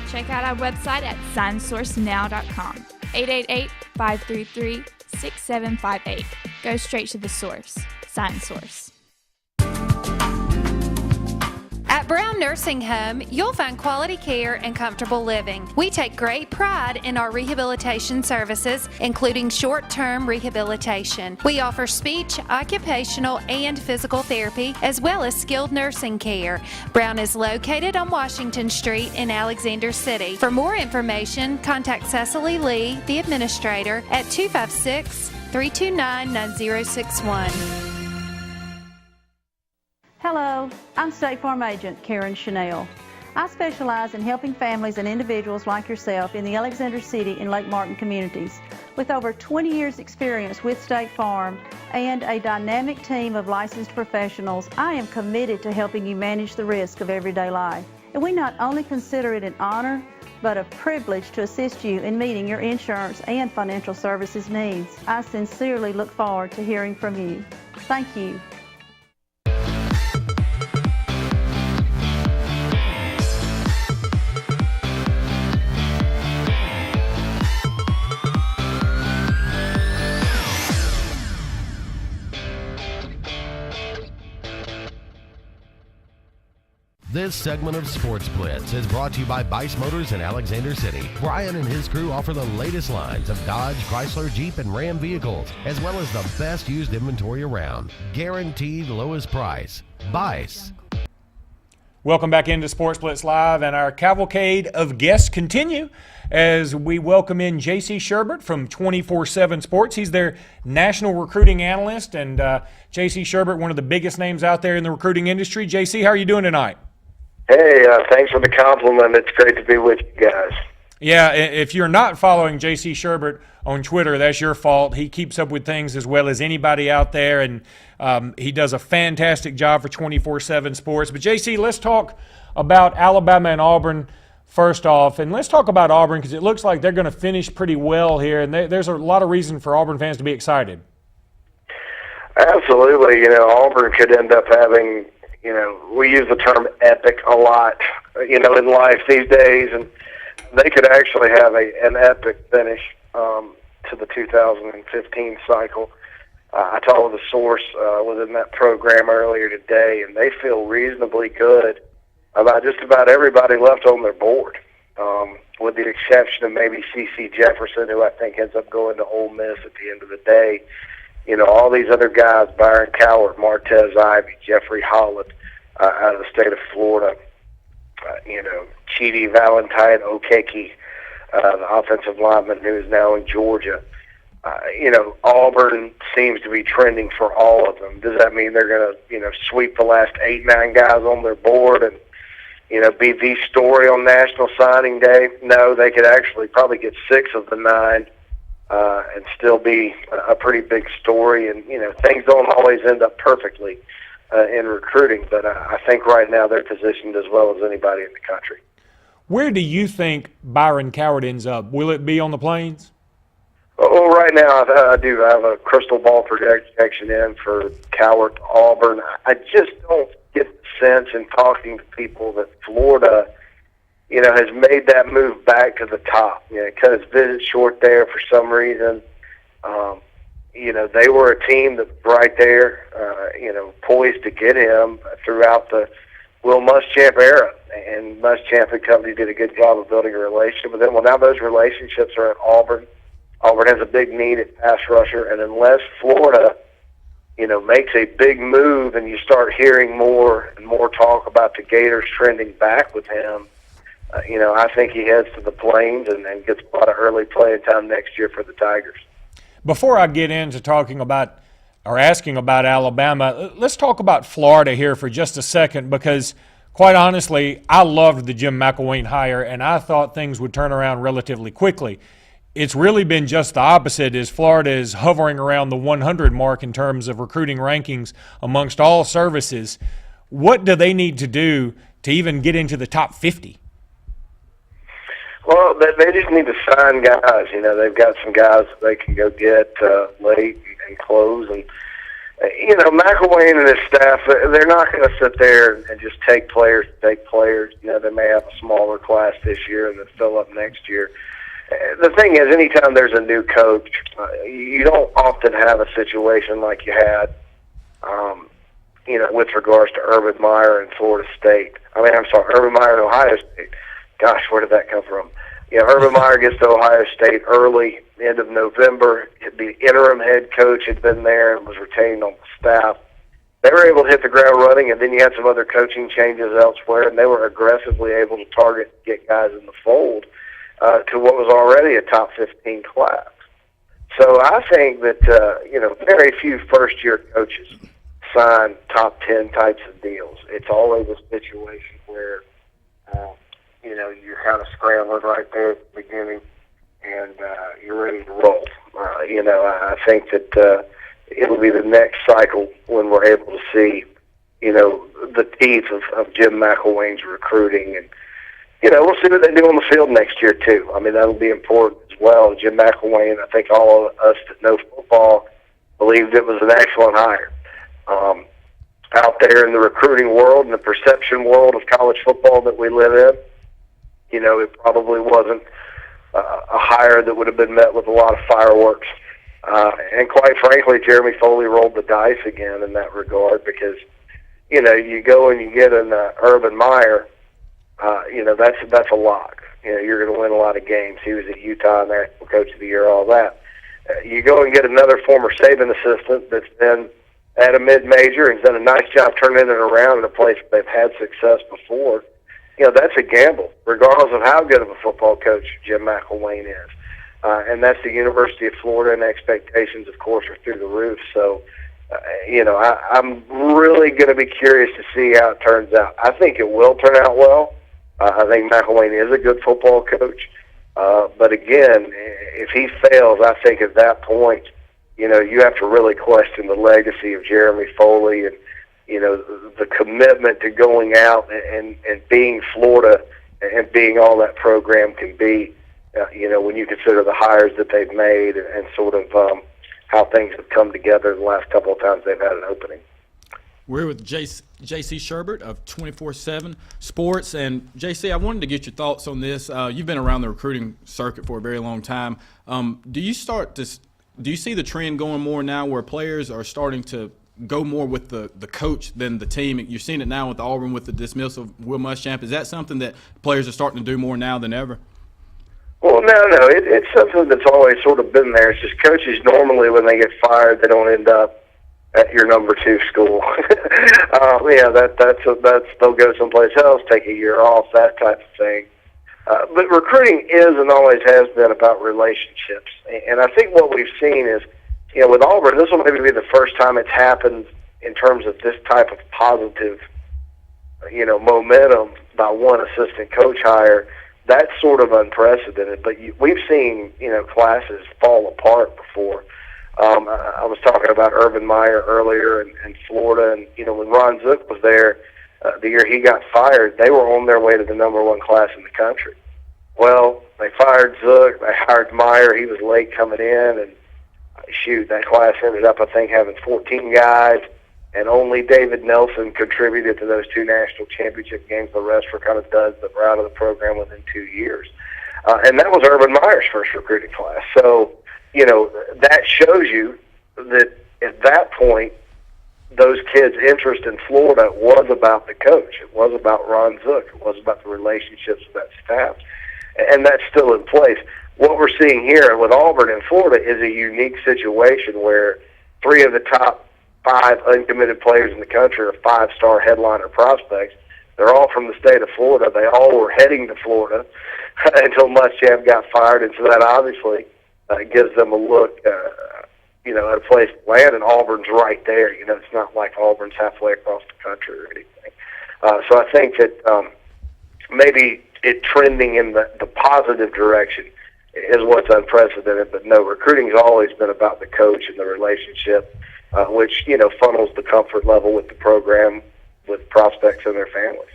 Check out our website at signsourcenow.com. 888-533-6758. Go straight to the source. SignSource. At Brown Nursing Home, you'll find quality care and comfortable living. We take great pride in our rehabilitation services, including short-term rehabilitation. We offer speech, occupational, and physical therapy, as well as skilled nursing care. Brown is located on Washington Street in Alexander City. For more information, contact Cecily Lee, the administrator, at 256-329-9061. Hello, I'm State Farm Agent Karen Chanel. I specialize in helping families and individuals like yourself in the Alexander City and Lake Martin communities. With over 20 years experience with State Farm and a dynamic team of licensed professionals, I am committed to helping you manage the risk of everyday life. And we not only consider it an honor, but a privilege to assist you in meeting your insurance and financial services needs. I sincerely look forward to hearing from you. Thank you. This segment of Sportz Blitz is brought to you by Bice Motors in Alexander City. Brian and his crew offer the latest lines of Dodge, Chrysler, Jeep, and Ram vehicles, as well as the best used inventory around. Guaranteed lowest price. Bice. Welcome back into Sportz Blitz Live, and our cavalcade of guests continue as we welcome in J.C. Sherbert from 24/7 Sports. He's their national recruiting analyst, and J.C. Sherbert, one of the biggest names out there in the recruiting industry. J.C., how are you doing tonight? Hey, thanks for the compliment. It's great to be with you guys. Yeah, if you're not following J.C. Sherbert on Twitter, that's your fault. He keeps up with things as well as anybody out there, and he does a fantastic job for 24/7 Sports. But, J.C., let's talk about Alabama and Auburn first off, and let's talk about Auburn because it looks like they're going to finish pretty well here, and there's a lot of reason for Auburn fans to be excited. Absolutely. Auburn could end up having, we use the term epic a lot, in life these days, and they could actually have an epic finish to the 2015 cycle. I talked with a source within that program earlier today, and they feel reasonably good about just about everybody left on their board, with the exception of maybe C.C. Jefferson, who I think ends up going to Ole Miss at the end of the day. All these other guys, Byron Cowart, Martez Ivey, Jeffrey Holland out of the state of Florida, Chidi Valentine Okeke, the offensive lineman who is now in Georgia. Auburn seems to be trending for all of them. Does that mean they're going to, sweep the last 8-9 guys on their board and, be the story on National Signing Day? No, they could actually probably get 6 of the 9 and still be a pretty big story. And, things don't always end up perfectly in recruiting, but I think right now they're positioned as well as anybody in the country. Where do you think Byron Cowart ends up? Will it be on the Plains? Well, right now I do have a crystal ball projection in for Cowart, Auburn. I just don't get the sense in talking to people that Florida, has made that move back to the top. Cut his visit short there for some reason. They were a team that was right there, poised to get him throughout the Will Muschamp era. And Muschamp and company did a good job of building a relationship with him. Well, now those relationships are at Auburn. Auburn has a big need at pass rusher, and unless Florida, makes a big move and you start hearing more and more talk about the Gators trending back with him, I think he heads to the Plains and gets a lot of early playing time next year for the Tigers. Before I get into talking about or asking about Alabama, let's talk about Florida here for just a second because, quite honestly, I loved the Jim McElwain hire, and I thought things would turn around relatively quickly. it's really been just the opposite, as Florida is hovering around the 100 mark in terms of recruiting rankings amongst all services. What do they need to do to even get into the top 50? Well, they just need to sign guys. You know, they've got some guys that they can go get late and close. And, you know, McElwain and his staff, they're not going to sit there and just take players. You know, they may have a smaller class this year and then fill up next year. The thing is, anytime there's a new coach, you don't often have a situation like you had, you know, with regards to Urban Meyer and Florida State. Urban Meyer and Ohio State. Gosh, where did that come from? You know, Urban Meyer gets to Ohio State early, end of November. The interim head coach had been there and was retained on the staff. They were able to hit the ground running, and then you had some other coaching changes elsewhere, and they were aggressively able to target and get guys in the fold to what was already a top 15 class. So I think that, you know, very few first-year coaches sign top 10 types of deals. It's always a situation where, you know, you're kind of scrambling right there at the beginning, and you're ready to roll. You know, I think that it'll be the next cycle when we're able to see, you know, the teeth of Jim McElwain's recruiting. And, you know, we'll see what they do on the field next year, too. I mean, that'll be important as well. Jim McElwain, I think all of us that know football believed it was an excellent hire. Out there in the recruiting world and the perception world of college football that we live in, you know, it probably wasn't a hire that would have been met with a lot of fireworks. And quite frankly, Jeremy Foley rolled the dice again in that regard because, you know, you go and you get an Urban Meyer, you know, that's a lock. You know, you're going to win a lot of games. He was at Utah, National Coach of the Year, all that. You go and get another former Saban assistant that's been at a mid-major and done a nice job turning it around in a place where they've had success before. You know, that's a gamble, regardless of how good of a football coach Jim McElwain is. And that's the University of Florida, and expectations, of course, are through the roof. So, you know, I'm really going to be curious to see how it turns out. I think it will turn out well. I think McElwain is a good football coach. But, again, if he fails, I think at that point, you know, you have to really question the legacy of Jeremy Foley and, you know, the commitment to going out and being Florida and being all that program can be, you know, when you consider the hires that they've made and sort of how things have come together the last couple of times they've had an opening. We're with J.C. Sherbert of 24/7 Sports. And, J.C., I wanted to get your thoughts on this. You've been around the recruiting circuit for a very long time. Do you see the trend going more now where players are starting to go more with the coach than the team? You're seeing it now with Auburn with the dismissal of Will Muschamp. Is that something that players are starting to do more now than ever? Well, no. It's something that's always sort of been there. It's just coaches normally, when they get fired, they don't end up at your number 2 school. Yeah, that's they'll go someplace else, take a year off, that type of thing. But recruiting is and always has been about relationships. And I think what we've seen is, you know, with Auburn, this will maybe be the first time it's happened in terms of this type of positive, you know, momentum by one assistant coach hire. That's sort of unprecedented. But we've seen, you know, classes fall apart before. I was talking about Urban Meyer earlier in Florida, and, you know, when Ron Zook was there, the year he got fired, they were on their way to the number 1 class in the country. Well, they fired Zook, they hired Meyer, he was late coming in, and shoot, that class ended up, I think, having 14 guys, and only David Nelson contributed to those 2 national championship games. The rest were kind of duds that were out of the program within 2 years. And that was Urban Meyer's first recruiting class. So, you know, that shows you that at that point, those kids' interest in Florida was about the coach. It was about Ron Zook. It was about the relationships with that staff. And that's still in place. What we're seeing here with Auburn and Florida is a unique situation where 3 of the top 5 uncommitted players in the country are 5-star headliner prospects. They're all from the state of Florida. They all were heading to Florida until Muschamp got fired, and so that obviously gives them a look, you know, at a place to land, and Auburn's right there. You know, it's not like Auburn's halfway across the country or anything. So I think that maybe it trending in the positive direction is what's unprecedented. But no, recruiting's always been about the coach and the relationship, which, funnels the comfort level with the program, with prospects and their families.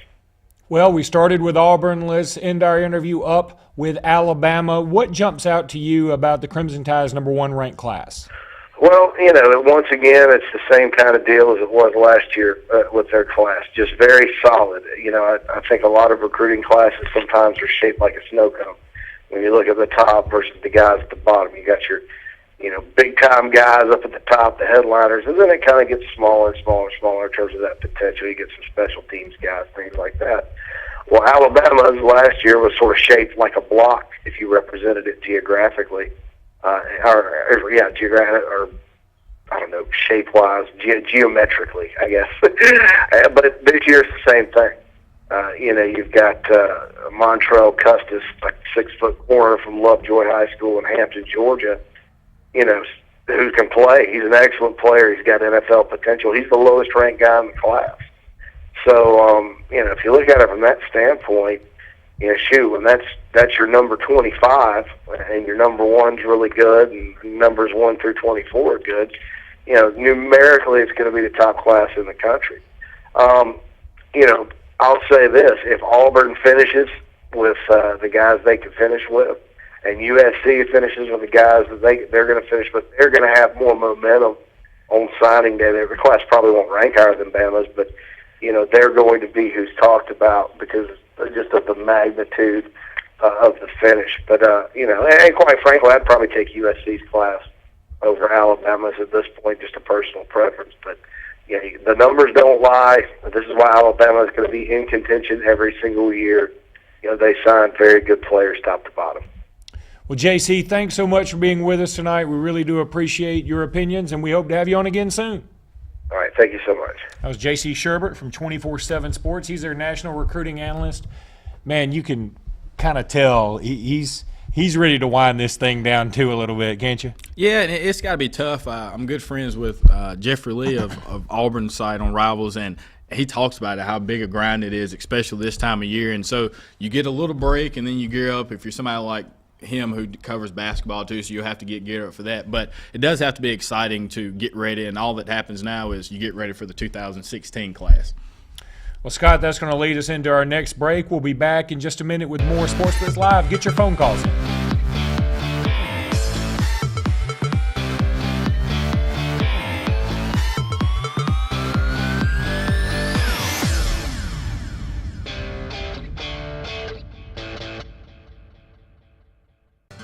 Well, we started with Auburn. Let's end our interview up with Alabama. What jumps out to you about the Crimson Tide's #1 ranked class? Well, once again, it's the same kind of deal as it was last year with their class. Just very solid. I think a lot of recruiting classes sometimes are shaped like a snow cone. When you look at the top versus the guys at the bottom, you got your, big-time guys up at the top, the headliners, and then it kind of gets smaller and smaller and smaller in terms of that potential. You get some special teams guys, things like that. Well, Alabama's last year was sort of shaped like a block if you represented it geographically. Shape-wise, geometrically, I guess. But this year's the same thing. You've got Montrell Custis, like 6-foot corner from Lovejoy High School in Hampton, Georgia, who can play. He's an excellent player. He's got NFL potential. He's the lowest-ranked guy in the class. So, if you look at it from that standpoint, when that's your number 25, and your number 1's really good, and numbers 1 through 24 are good, numerically it's going to be the top class in the country. I'll say this: if Auburn finishes with the guys they can finish with, and USC finishes with the guys that they're going to finish with, they're going to have more momentum on signing day. Their class probably won't rank higher than Bama's, but they're going to be who's talked about because just of the magnitude of the finish. But, and quite frankly, I'd probably take USC's class over Alabama's at this point, just a personal preference. But, the numbers don't lie. This is why Alabama is going to be in contention every single year. They sign very good players top to bottom. Well, JC, thanks so much for being with us tonight. We really do appreciate your opinions, and we hope to have you on again soon. All right, thank you so much. That was JC Sherbert from 24/7 Sports. He's their national recruiting analyst. Man, you can kind of tell he's ready to wind this thing down too a little bit, can't you? Yeah, and it's got to be tough. I'm good friends with Jeffrey Lee of Auburn's site on Rivals, and he talks about it, how big a grind it is, especially this time of year. And so you get a little break, and then you gear up. If you're somebody like him who covers basketball too, so you'll have to get geared up for that. But it does have to be exciting to get ready, and all that happens now is you get ready for the 2016 class. Well, Scott, that's going to lead us into our next break. We'll be back in just a minute with more Sportz Blitz Live. Get your phone calls in.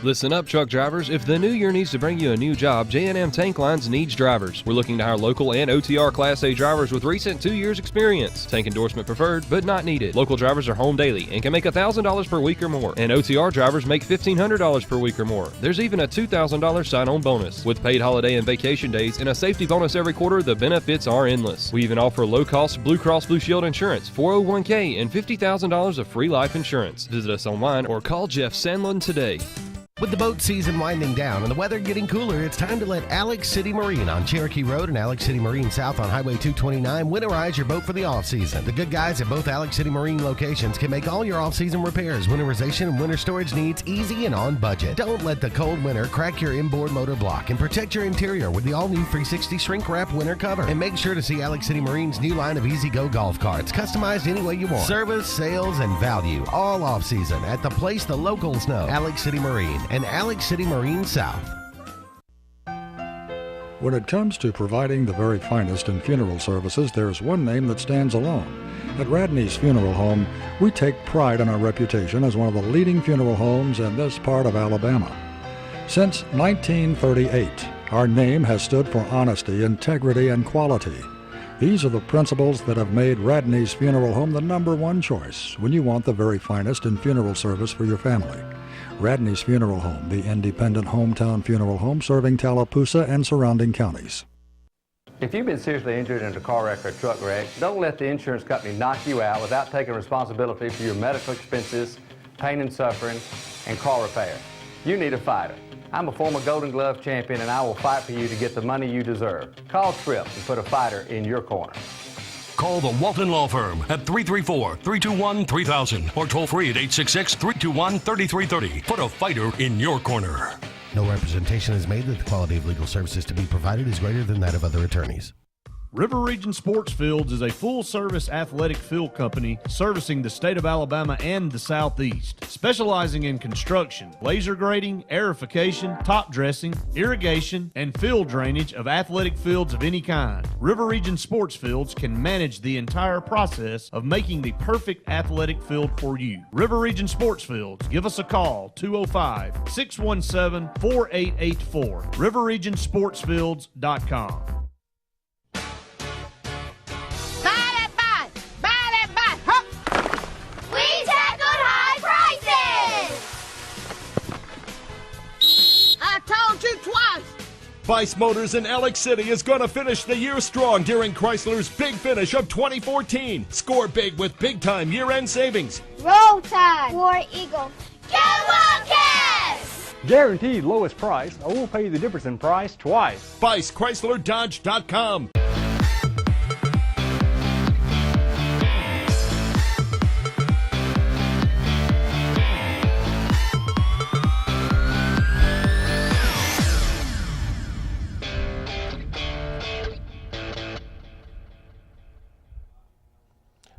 Listen up, truck drivers. If the new year needs to bring you a new job, J&M Tank Lines needs drivers. We're looking to hire local and OTR Class A drivers with recent 2 years experience. Tank endorsement preferred, but not needed. Local drivers are home daily and can make $1,000 per week or more. And OTR drivers make $1,500 per week or more. There's even a $2,000 sign-on bonus. With paid holiday and vacation days and a safety bonus every quarter, the benefits are endless. We even offer low-cost Blue Cross Blue Shield insurance, 401k, and $50,000 of free life insurance. Visit us online or call Jeff Sandlin today. With the boat season winding down and the weather getting cooler, it's time to let Alex City Marine on Cherokee Road and Alex City Marine South on Highway 229 winterize your boat for the off-season. The good guys at both Alex City Marine locations can make all your off-season repairs, winterization, and winter storage needs easy and on budget. Don't let the cold winter crack your inboard motor block, and protect your interior with the all-new 360 shrink wrap winter cover. And make sure to see Alex City Marine's new line of Easy Go golf carts, customized any way you want. Service, sales, and value, all off-season at the place the locals know. Alex City Marine and Alex City Marine South. When it comes to providing the very finest in funeral services, there's one name that stands alone. At Radney's Funeral Home, we take pride in our reputation as one of the leading funeral homes in this part of Alabama. Since 1938, our name has stood for honesty, integrity, and quality. These are the principles that have made Radney's Funeral Home the #1 choice when you want the very finest in funeral service for your family. Radney's Funeral Home, the independent hometown funeral home serving Tallapoosa and surrounding counties. If you've been seriously injured in a car wreck or truck wreck, don't let the insurance company knock you out without taking responsibility for your medical expenses, pain and suffering, and car repair. You need a fighter. I'm a former Golden Glove champion, and I will fight for you to get the money you deserve. Call Tripp and put a fighter in your corner. Call the Walton Law Firm at 334-321-3000 or toll free at 866-321-3330. Put a fighter in your corner. No representation is made that the quality of legal services to be provided is greater than that of other attorneys. River Region Sports Fields is a full-service athletic field company servicing the state of Alabama and the Southeast, specializing in construction, laser grading, aerification, top dressing, irrigation, and field drainage of athletic fields of any kind. River Region Sports Fields can manage the entire process of making the perfect athletic field for you. River Region Sports Fields. Give us a call, 205-617-4884. RiverRegionSportsFields.com. Vice Motors in Alex City is going to finish the year strong during Chrysler's Big Finish of 2014. Score big with big-time year-end savings. Roll Tide, War Eagle. Go Wildcats! Guaranteed lowest price. I won't pay you the difference in price twice. ViceChryslerDodge.com.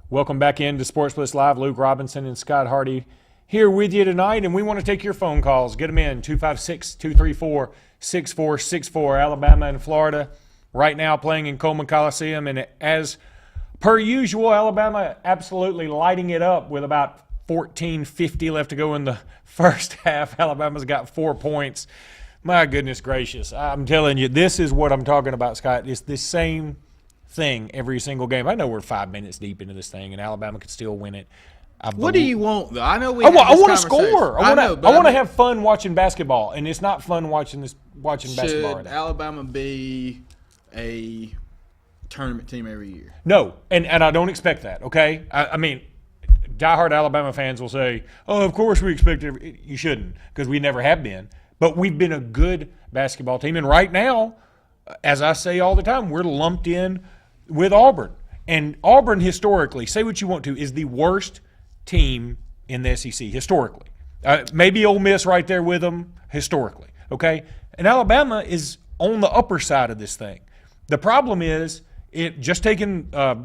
Welcome back into Sportz Blitz Live. Luke Robinson and Scott Hardy here with you tonight, and we want to take your phone calls. Get them in, 256-234-6464. Alabama and Florida right now playing in Coleman Coliseum, and as per usual, Alabama absolutely lighting it up with about 14:50 left to go in the first half. Alabama's got 4 points. My goodness gracious. I'm telling you, this is what I'm talking about, Scott. It's the same thing every single game. I know we're 5 minutes deep into this thing, and Alabama could still win it. What do you want, though? I know I want to score. I want to have fun watching basketball, and it's not fun watching basketball. Should Alabama be a tournament team every year? No, and I don't expect that. Okay, I mean, diehard Alabama fans will say, "Oh, of course we expect it." You shouldn't, because we never have been. But we've been a good basketball team, and right now, as I say all the time, we're lumped in with Auburn. And Auburn, historically, say what you want to, is the worst team in the SEC, historically. Maybe Ole Miss right there with them, historically, okay? And Alabama is on the upper side of this thing. The problem is, just taking a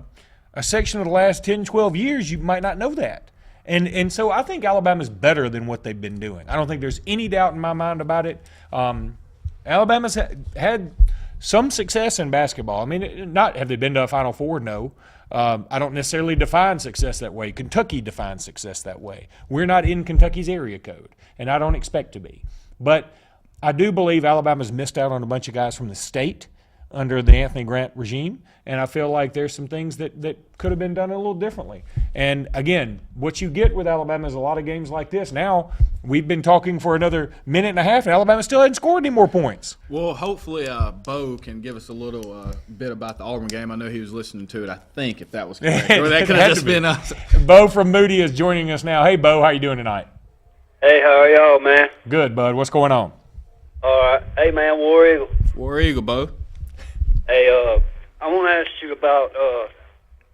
section of the last 10, 12 years, you might not know that. And so I think Alabama's better than what they've been doing. I don't think there's any doubt in my mind about it. Alabama's had some success in basketball. I mean, not have they been to a Final Four? No. I don't necessarily define success that way. Kentucky defines success that way. We're not in Kentucky's area code, and I don't expect to be. But I do believe Alabama's missed out on a bunch of guys from the state under the Anthony Grant regime, and I feel like there's some things that could have been done a little differently. And, again, what you get with Alabama is a lot of games like this. Now, we've been talking for another minute and a half, and Alabama still hadn't scored any more points. Well, hopefully Bo can give us a little bit about the Auburn game. I know he was listening to it, I think, if that was correct. Or that could have just been us. Bo from Moody is joining us now. Hey, Bo, how you doing tonight? Hey, how are y'all, man? Good, bud. What's going on? All right. Hey, man, War Eagle. War Eagle, Bo. Hey, I want to ask you about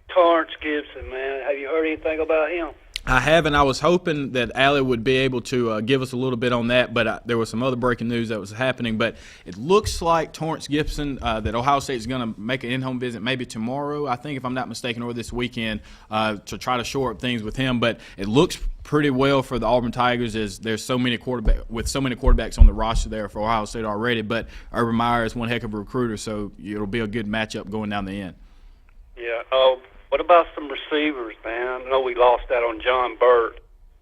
Torrance Gibson, man. Have you heard anything about him? I haven't. I was hoping that Allie would be able to give us a little bit on that, but there was some other breaking news that was happening. But it looks like Torrance Gibson, that Ohio State is going to make an in-home visit maybe tomorrow, I think, if I'm not mistaken, or this weekend to try to shore up things with him. But it looks pretty well for the Auburn Tigers, as there's so many quarterbacks on the roster there for Ohio State already. But Urban Meyer is one heck of a recruiter, so it'll be a good matchup going down the end. Yeah. What about some receivers, man? I know we lost that on John Burt.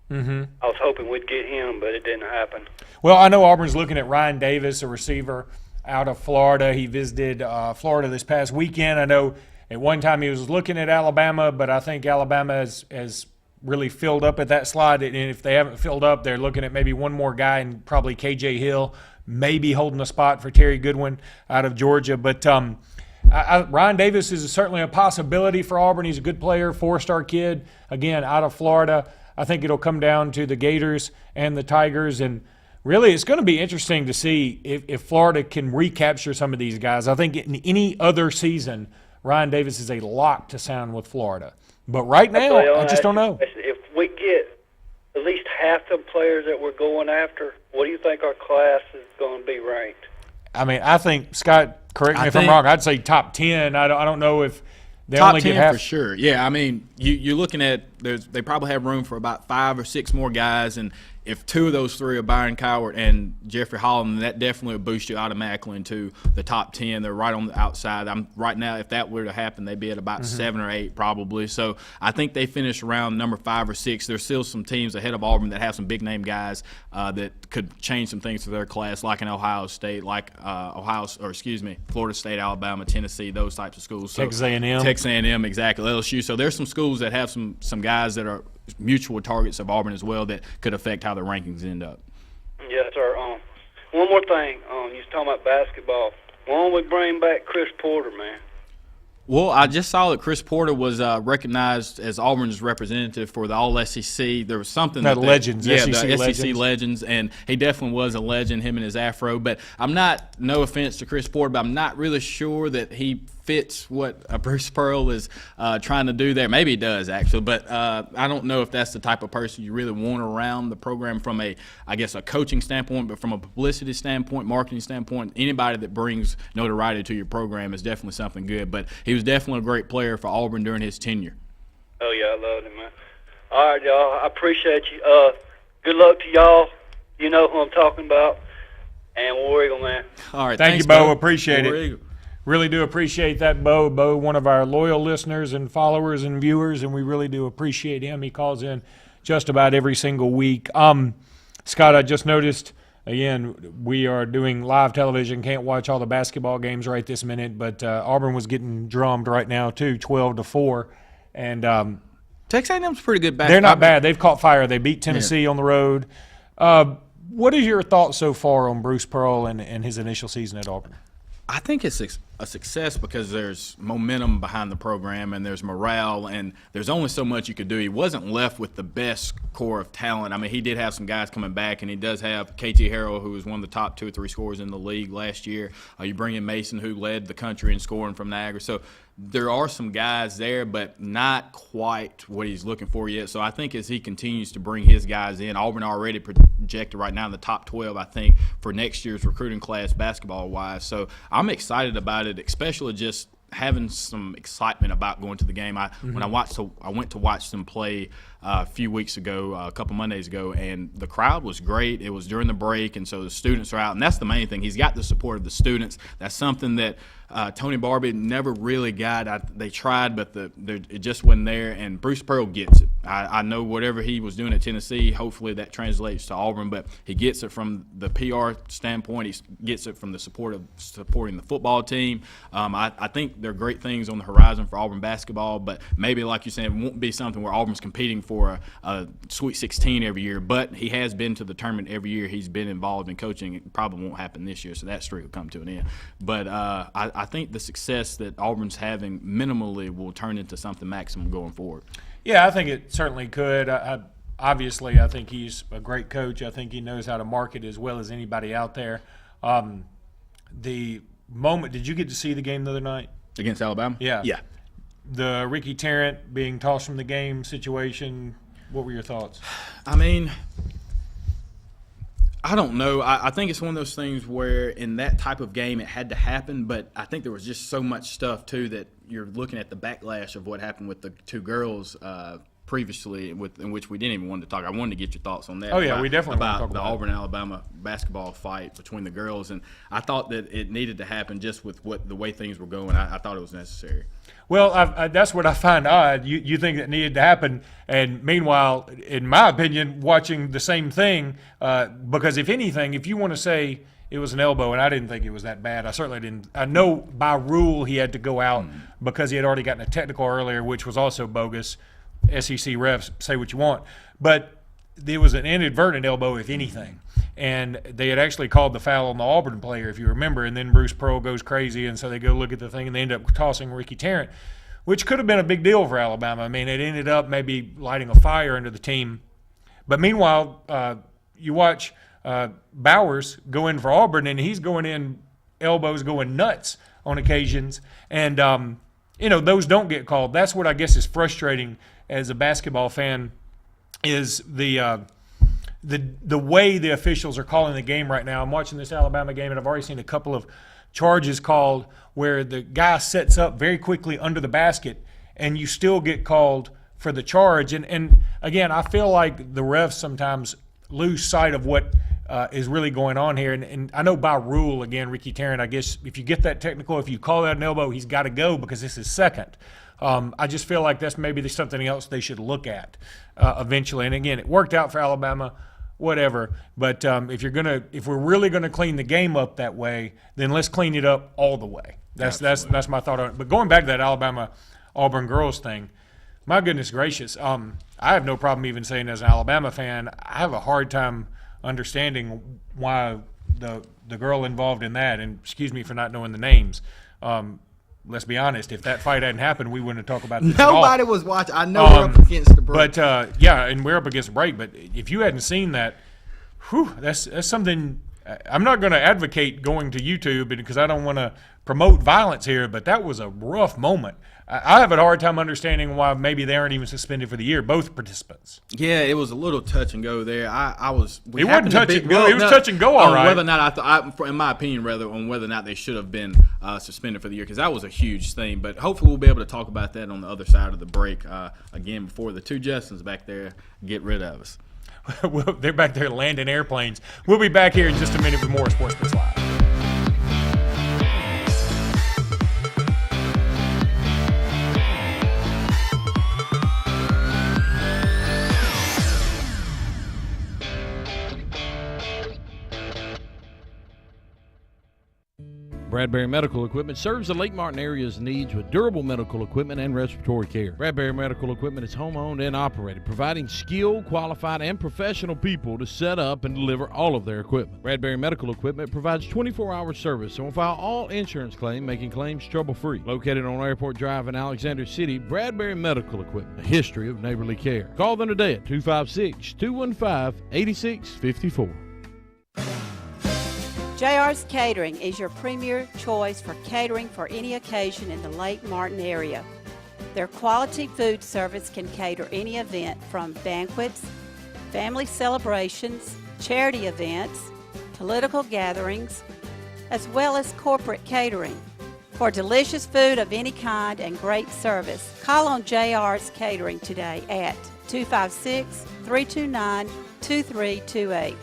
Mm-hmm. I was hoping we'd get him, but it didn't happen. Well, I know Auburn's looking at Ryan Davis, a receiver out of Florida. He visited Florida this past weekend. I know at one time he was looking at Alabama, but I think Alabama has really filled up at that slot. And if they haven't filled up, they're looking at maybe one more guy, and probably KJ Hill, maybe holding a spot for Terry Goodwin out of Georgia. But Ryan Davis is certainly a possibility for Auburn. He's a good player, four-star kid, again, out of Florida. I think it'll come down to the Gators and the Tigers. And really, it's going to be interesting to see if Florida can recapture some of these guys. I think in any other season, Ryan Davis is a lock to sign with Florida. But right now, I just don't know. If we get at least half the players that we're going after, what do you think our class is going to be ranked? I mean, I think, Scott, correct me if I'm wrong, I'd say top 10. I don't know if they top only 10 get half. for sure. Yeah, I mean, you're looking at they probably have room for about 5 or 6 more guys, and if 2 of those 3 are Byron Cowart and Jeffrey Holland, that definitely would boost you automatically into the top 10. They're right on the outside. Right now, if that were to happen, they'd be at about 7 or 8 probably. So I think they finish around number 5 or 6. There's still some teams ahead of Auburn that have some big name guys that could change some things for their class, like in Ohio State, like Florida State, Alabama, Tennessee, those types of schools. So, Texas A&M. Texas A&M, exactly. LSU. So there's some schools that have some guys that are mutual targets of Auburn as well that could affect how the rankings end up. Yes, sir. One more thing. You was talking about basketball. Why don't we bring back Chris Porter, man? Well, I just saw that Chris Porter was recognized as Auburn's representative for the All-SEC. There was something SEC Legends. SEC Legends, and he definitely was a legend, him and his afro. But I'm not, no offense to Chris Porter, but I'm not really sure that he fits what Bruce Pearl is trying to do there. Maybe he does, actually, but I don't know if that's the type of person you really want around the program from a coaching standpoint, but from a publicity standpoint, marketing standpoint, anybody that brings notoriety to your program is definitely something good. But he was definitely a great player for Auburn during his tenure. Oh, yeah, I loved him, man. All right, y'all, I appreciate you. Good luck to y'all. You know who I'm talking about. And War Eagle, man. All right, thank thanks, you, Bo. Bo. Appreciate War it. Eagle. Really do appreciate that, Bo. Bo, one of our loyal listeners and followers and viewers, and we really do appreciate him. He calls in just about every single week. Scott, I just noticed, again, we are doing live television. Can't watch all the basketball games right this minute, but Auburn was getting drummed right now, too, 12-4. And Texas A&M's pretty good basketball. They're not bad. They've caught fire. They beat Tennessee on the road. What is your thoughts so far on Bruce Pearl and his initial season at Auburn? I think it's a success because there's momentum behind the program and there's morale, and there's only so much you could do. He wasn't left with the best core of talent. I mean, he did have some guys coming back, and he does have KT Harrell, who was one of the top 2 or 3 scorers in the league last year. You bring in Mason, who led the country in scoring from Niagara. So there are some guys there, but not quite what he's looking for yet. So I think as he continues to bring his guys in, Auburn already projected right now in the top 12, I think, for next year's recruiting class basketball-wise. So I'm excited about it, especially just having some excitement about going to the game. When I went to watch them play a few weeks ago, a couple Mondays ago, and the crowd was great. It was during the break, and so the students are out, and that's the main thing. He's got the support of the students. That's something that Tony Barbie never really got. They tried, but it just wasn't there, and Bruce Pearl gets it. I know whatever he was doing at Tennessee, hopefully that translates to Auburn, but he gets it from the PR standpoint. He gets it from the support of supporting the football team. I think there are great things on the horizon for Auburn basketball, but maybe, like you said, it won't be something where Auburn's competing for a Sweet 16 every year, but he has been to the tournament every year he's been involved in coaching. It probably won't happen this year, so that streak will come to an end. But I think the success that Auburn's having minimally will turn into something maximum going forward. Yeah, I think it certainly could. Obviously, I think he's a great coach. I think he knows how to market as well as anybody out there. The moment – did you get to see the game the other night? Against Alabama? Yeah. Yeah. The Ricky Tarrant being tossed from the game situation, what were your thoughts? I mean, I don't know. I think it's one of those things where in that type of game it had to happen, but I think there was just so much stuff, too, that you're looking at the backlash of what happened with the 2 girls previously, in which we didn't even want to talk. I wanted to get your thoughts on that. Oh, yeah, we definitely want to talk about the Auburn-Alabama basketball fight between the girls, and I thought that it needed to happen just with the way things were going. I thought it was necessary. Well, that's what I find odd. You think that needed to happen, and meanwhile, in my opinion, watching the same thing, because if anything, if you want to say it was an elbow, and I didn't think it was that bad. I certainly didn't. I know by rule he had to go out because he had already gotten a technical earlier, which was also bogus. SEC refs, say what you want. But there was an inadvertent elbow, if anything. And they had actually called the foul on the Auburn player, if you remember, and then Bruce Pearl goes crazy, and so they go look at the thing, and they end up tossing Ricky Tarrant, which could have been a big deal for Alabama. I mean, it ended up maybe lighting a fire into the team. But meanwhile, you watch Bowers go in for Auburn, and he's going in elbows, going nuts on occasions. And those don't get called. That's what I guess is frustrating as a basketball fan, is the way the officials are calling the game right now. I'm watching this Alabama game, and I've already seen a couple of charges called where the guy sets up very quickly under the basket, and you still get called for the charge. And again, I feel like the refs sometimes lose sight of what is really going on here. And I know by rule, again, Ricky Tarrant, I guess if you get that technical, if you call that an elbow, he's got to go because this is second. I just feel like that's maybe something else they should look at eventually. And again, it worked out for Alabama, whatever. But if we're really gonna clean the game up that way, then let's clean it up all the way. That's my thought on it. But going back to that Alabama Auburn girls thing, my goodness gracious, I have no problem even saying as an Alabama fan, I have a hard time understanding why the girl involved in that, and excuse me for not knowing the names. Let's be honest, if that fight hadn't happened, we wouldn't talk about this Nobody at all. was watching. I know we're up against the break. But, yeah, and we're up against the break. But if you hadn't seen that, that's something – I'm not going to advocate going to YouTube because I don't want to promote violence here, but that was a rough moment. I have a hard time understanding why maybe they aren't even suspended for the year, both participants. Yeah, it was a little touch and go there. It wasn't touch and go. It was touch and go, all right. Whether or not in my opinion, on whether or not they should have been suspended for the year, because that was a huge thing. But hopefully we'll be able to talk about that on the other side of the break again before the two Justins back there get rid of us. Well, they're back there landing airplanes. We'll be back here in just a minute with more Sportz Blitz Live. Bradbury Medical Equipment serves the Lake Martin area's needs with durable medical equipment and respiratory care. Bradbury Medical Equipment is home-owned and operated, providing skilled, qualified, and professional people to set up and deliver all of their equipment. Bradbury Medical Equipment provides 24-hour service and will file all insurance claims, making claims trouble-free. Located on Airport Drive in Alexander City, Bradbury Medical Equipment, a history of neighborly care. Call them today at 256-215-8654. JR's Catering is your premier choice for catering for any occasion in the Lake Martin area. Their quality food service can cater any event from banquets, family celebrations, charity events, political gatherings, as well as corporate catering. For delicious food of any kind and great service, call on JR's Catering today at 256-329-2328.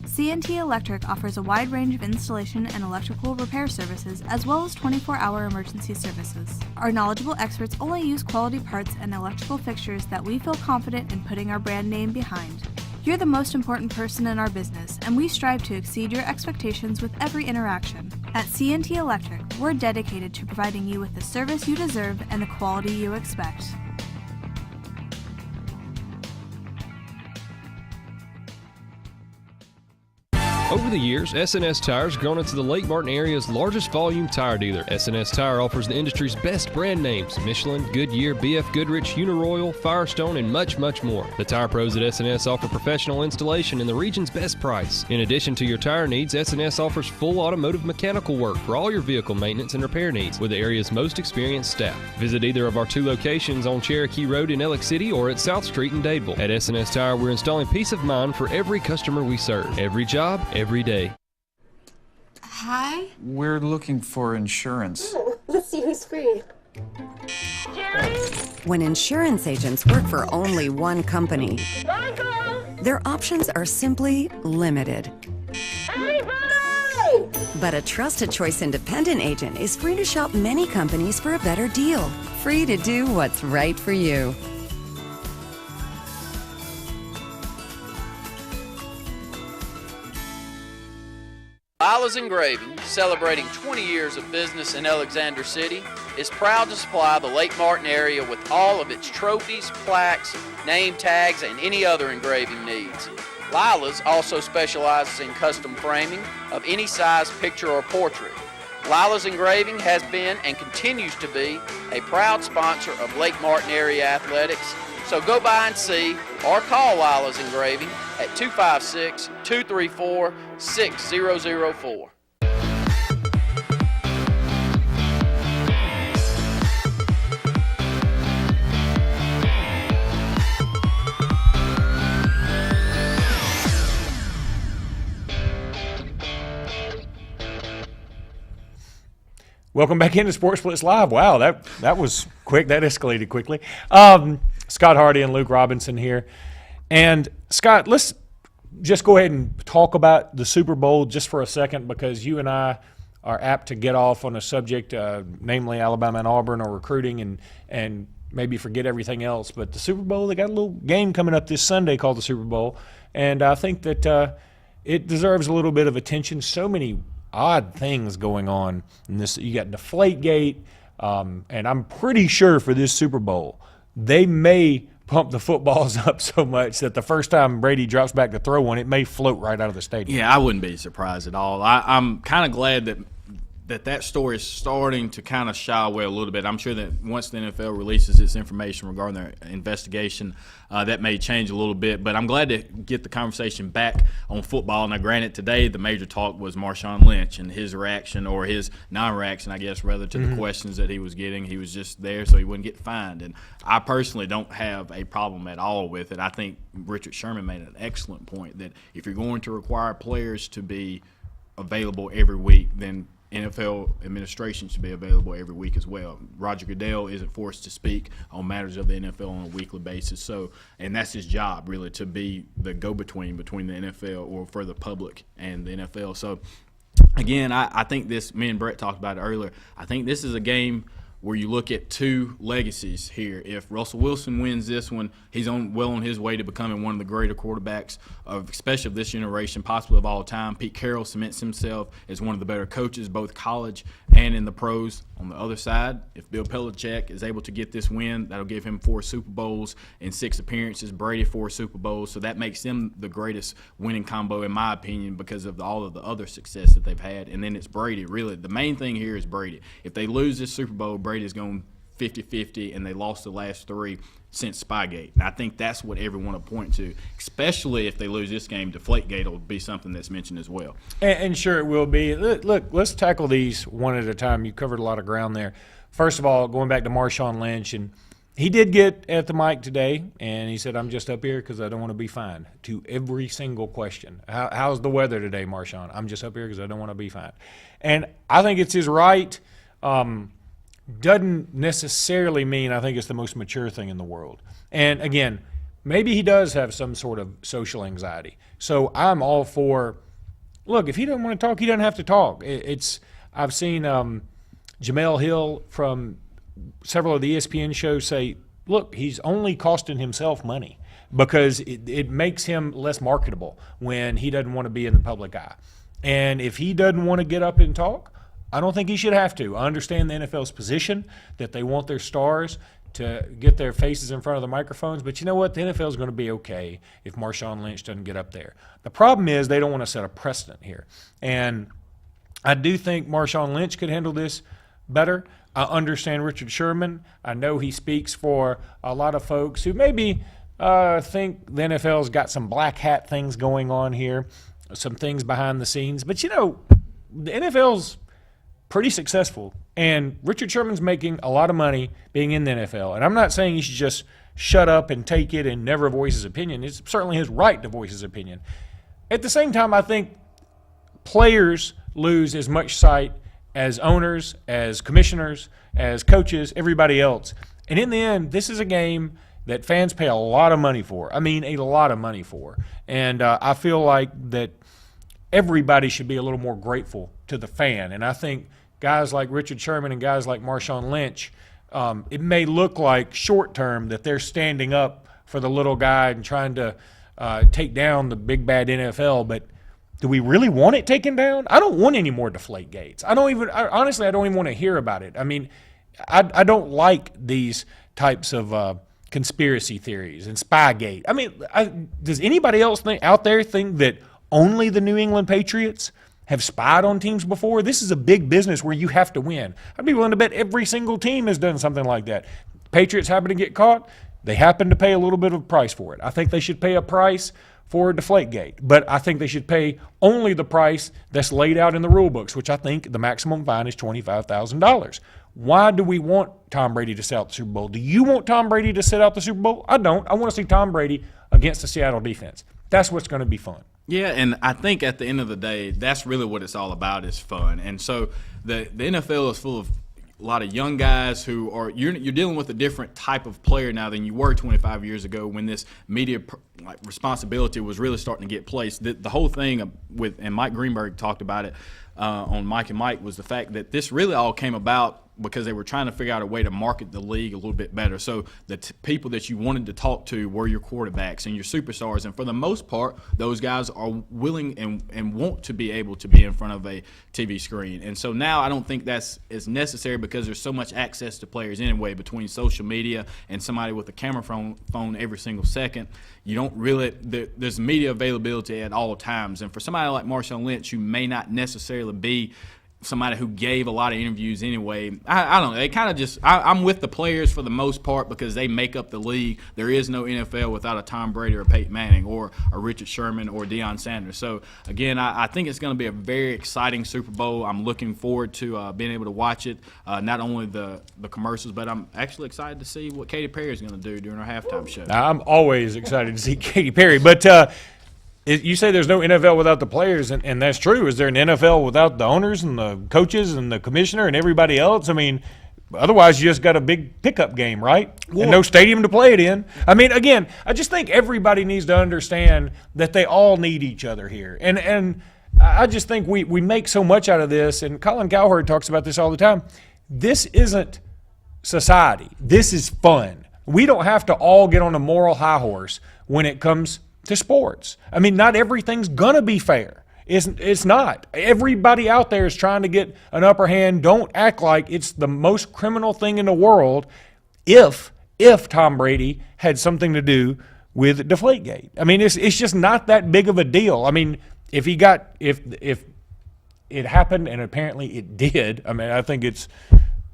C&T Electric offers a wide range of installation and electrical repair services, as well as 24-hour emergency services. Our knowledgeable experts only use quality parts and electrical fixtures that we feel confident in putting our brand name behind. You're the most important person in our business, and we strive to exceed your expectations with every interaction. At C&T Electric, we're dedicated to providing you with the service you deserve and the quality you expect. Over the years, S&S Tire has grown into the Lake Martin area's largest volume tire dealer. S&S Tire offers the industry's best brand names: Michelin, Goodyear, BF Goodrich, Uniroyal, Firestone, and much, much more. The tire pros at S&S offer professional installation and the region's best price. In addition to your tire needs, S&S offers full automotive mechanical work for all your vehicle maintenance and repair needs with the area's most experienced staff. Visit either of our two locations on Cherokee Road in Ellick City or at South Street in Dadeville. At S&S Tire, we're installing peace of mind for every customer we serve. Every job, every day. Hi. We're looking for insurance. Let's see who's free. When insurance agents work for only one company, their options are simply limited. But a Trusted Choice independent agent is free to shop many companies for a better deal. Free to do what's right for you. Lila's Engraving, celebrating 20 years of business in Alexander City, is proud to supply the Lake Martin area with all of its trophies, plaques, name tags, and any other engraving needs. Lila's also specializes in custom framing of any size picture or portrait. Lila's Engraving has been and continues to be a proud sponsor of Lake Martin area athletics, so go by and see or call Lila's Engraving at 256-234-6004. Welcome back into Sportz Blitz Live. Wow, that was quick. That escalated quickly. Scott Hardy and Luke Robinson here. And, Scott, let's just go ahead and talk about the Super Bowl just for a second, because you and I are apt to get off on a subject, namely Alabama and Auburn, or recruiting, and maybe forget everything else. But the Super Bowl, they got a little game coming up this Sunday called the Super Bowl, and I think that it deserves a little bit of attention. So many odd things going on in this. You got Deflategate, and I'm pretty sure for this Super Bowl they may pump the footballs up so much that the first time Brady drops back to throw one, it may float right out of the stadium. Yeah, I wouldn't be surprised at all. I'm kind of glad that story is starting to kind of shy away a little bit. I'm sure that once the NFL releases its information regarding their investigation, that may change a little bit. But I'm glad to get the conversation back on football. Now, granted, today the major talk was Marshawn Lynch and his reaction, or his non-reaction, I guess, rather, to the questions that he was getting. He was just there so he wouldn't get fined. And I personally don't have a problem at all with it. I think Richard Sherman made an excellent point that if you're going to require players to be available every week, then NFL administration should be available every week as well. Roger Goodell isn't forced to speak on matters of the NFL on a weekly basis. So, and that's his job, really, to be the go-between between the NFL, or for the public and the NFL. So, again, I think this, me and Brett talked about it earlier, I think this is a game where you look at two legacies here. If Russell Wilson wins this one, he's well on his way to becoming one of the greater quarterbacks, especially of this generation, possibly of all time. Pete Carroll cements himself as one of the better coaches, both college and in the pros. On the other side, if Bill Belichick is able to get this win, that'll give him 4 Super Bowls and 6 appearances. Brady 4 Super Bowls, so that makes them the greatest winning combo, in my opinion, because of all of the other success that they've had. And then it's Brady. Really, the main thing here is Brady. If they lose this Super Bowl, Brady's going 50-50, and they lost the last 3 since Spygate. And I think that's what everyone will point to, especially if they lose this game. Deflategate will be something that's mentioned as well. And sure it will be. Look, let's tackle these one at a time. You covered a lot of ground there. First of all, going back to Marshawn Lynch, and he did get at the mic today, and he said, I'm just up here because I don't want to be fined, to every single question. How's the weather today, Marshawn? I'm just up here because I don't want to be fined. And I think it's his right. Doesn't necessarily mean I think it's the most mature thing in the world. And again, maybe he does have some sort of social anxiety. So I'm all for, look, if he doesn't want to talk, he doesn't have to talk. I've seen Jamel Hill from several of the ESPN shows say, look, he's only costing himself money because it makes him less marketable when he doesn't want to be in the public eye. And if he doesn't want to get up and talk, I don't think he should have to. I understand the NFL's position that they want their stars to get their faces in front of the microphones, but you know what? The NFL is going to be okay if Marshawn Lynch doesn't get up there. The problem is they don't want to set a precedent here. And I do think Marshawn Lynch could handle this better. I understand Richard Sherman. I know he speaks for a lot of folks who maybe think the NFL's got some black hat things going on here, some things behind the scenes. But, you know, the NFL's pretty successful, and Richard Sherman's making a lot of money being in the NFL. And I'm not saying he should just shut up and take it and never voice his opinion. It's certainly his right to voice his opinion. At the same time, I think players lose as much sight as owners, as commissioners, as coaches, everybody else. And in the end, this is a game that fans pay a lot of money for. I mean, a lot of money for. And I feel like that everybody should be a little more grateful to the fan. And I think guys like Richard Sherman and guys like Marshawn Lynch, it may look like short-term that they're standing up for the little guy and trying to take down the big bad NFL, but do we really want it taken down? I don't want any more Deflategates. Honestly, I don't even want to hear about it. I mean, I don't like these types of conspiracy theories and Spygate. I mean, does anybody else out there think that only the New England Patriots have spied on teams before? This is a big business where you have to win. I'd be willing to bet every single team has done something like that. Patriots happen to get caught. They happen to pay a little bit of a price for it. I think they should pay a price for Deflategate, but I think they should pay only the price that's laid out in the rule books, which I think the maximum fine is $25,000. Why do we want Tom Brady to sit out the Super Bowl? Do you want Tom Brady to sit out the Super Bowl? I don't. I want to see Tom Brady against the Seattle defense. That's what's going to be fun. Yeah, and I think at the end of the day, that's really what it's all about, is fun. And so the NFL is full of a lot of young guys who are you're dealing with a different type of player now than you were 25 years ago when this media responsibility was really starting to get placed. The whole thing with, and Mike Greenberg talked about it on Mike and Mike, was the fact that this really all came about because they were trying to figure out a way to market the league a little bit better. So the people that you wanted to talk to were your quarterbacks and your superstars. And for the most part, those guys are willing and want to be able to be in front of a TV screen. And so now I don't think that's as necessary because there's so much access to players anyway between social media and somebody with a camera phone every single second. You don't really – there's media availability at all times. And for somebody like Marshawn Lynch, who may not necessarily be – somebody who gave a lot of interviews anyway. I don't know. They kind of just – I'm with the players for the most part because they make up the league. There is no NFL without a Tom Brady or a Peyton Manning or a Richard Sherman or Deion Sanders. So, again, I think it's going to be a very exciting Super Bowl. I'm looking forward to being able to watch it, not only the commercials, but I'm actually excited to see what Katy Perry is going to do during her halftime show. Now, I'm always excited to see Katy Perry. But you say there's no NFL without the players, and that's true. Is there an NFL without the owners and the coaches and the commissioner and everybody else? I mean, otherwise you just got a big pickup game, right? And no stadium to play it in. I mean, again, I just think everybody needs to understand that they all need each other here. And I just think we make so much out of this, and Colin Cowherd talks about this all the time. This isn't society. This is fun. We don't have to all get on a moral high horse when it comes to sports. I mean, not everything's gonna be fair. It's not. Everybody out there is trying to get an upper hand. Don't act like it's the most criminal thing in the world if Tom Brady had something to do with Deflategate. I mean, it's just not that big of a deal. I mean, if it happened, and apparently it did, I mean, I think it's.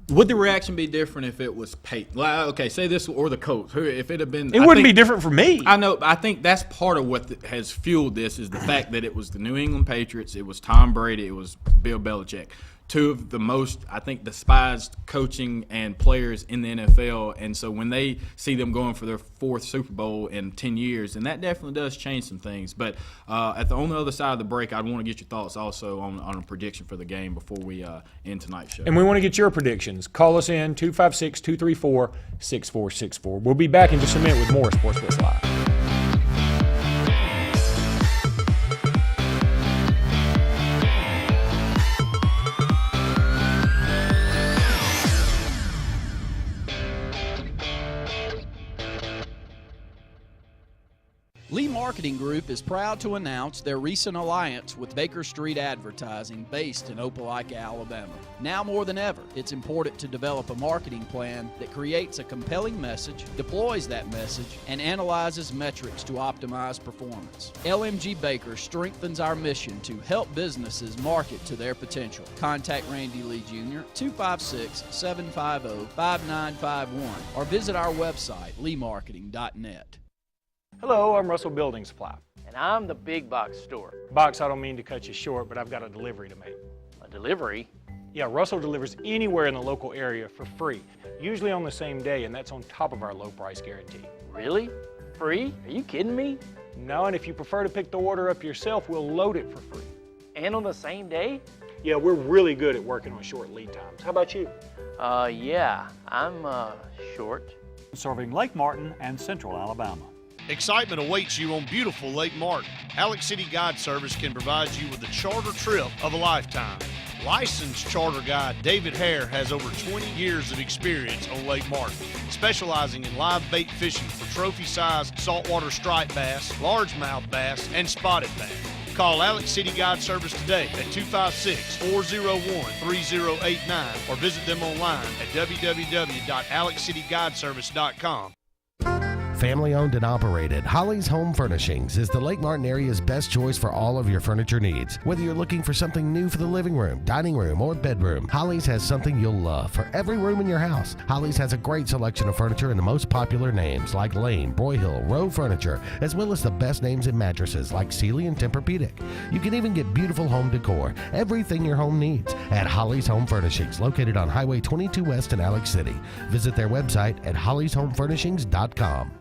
Would the reaction be different if it was Peyton? Okay, say this, or the coach. If it had been, it wouldn't be different for me. I know. I think that's part of what has fueled this is the fact that it was the New England Patriots, it was Tom Brady, it was Bill Belichick, two of the most, I think, despised coaching and players in the NFL. And so when they see them going for their fourth Super Bowl in 10 years, and that definitely does change some things. But on the other side of the break, I'd want to get your thoughts also on a prediction for the game before we end tonight's show. And we want to get your predictions. Call us in, 256-234-6464. We'll be back in just a minute with more Sportz Blitz Live. Lee Marketing Group is proud to announce their recent alliance with Baker Street Advertising based in Opelika, Alabama. Now more than ever, it's important to develop a marketing plan that creates a compelling message, deploys that message, and analyzes metrics to optimize performance. LMG Baker strengthens our mission to help businesses market to their potential. Contact Randy Lee Jr. 256-750-5951 or visit our website, leemarketing.net. Hello, I'm Russell Building Supply. And I'm the Big Box Store. Box, I don't mean to cut you short, but I've got a delivery to make. A delivery? Yeah, Russell delivers anywhere in the local area for free, usually on the same day, and that's on top of our low price guarantee. Really? Free? Are you kidding me? No, and if you prefer to pick the order up yourself, we'll load it for free. And on the same day? Yeah, we're really good at working on short lead times. How about you? Yeah, I'm short. Serving Lake Martin and Central Alabama. Excitement awaits you on beautiful Lake Martin. Alex City Guide Service can provide you with a charter trip of a lifetime. Licensed charter guide David Hare has over 20 years of experience on Lake Martin, specializing in live bait fishing for trophy-sized saltwater striped bass, largemouth bass, and spotted bass. Call Alex City Guide Service today at 256-401-3089 or visit them online at www.alexcityguideservice.com. Family owned and operated, Holly's Home Furnishings is the Lake Martin area's best choice for all of your furniture needs. Whether you're looking for something new for the living room, dining room, or bedroom, Holly's has something you'll love for every room in your house. Holly's has a great selection of furniture and the most popular names like Lane, Broyhill, Rowe Furniture, as well as the best names in mattresses like Sealy and Tempur-Pedic. You can even get beautiful home decor, everything your home needs, at Holly's Home Furnishings, located on Highway 22 West in Alex City. Visit their website at hollyshomefurnishings.com.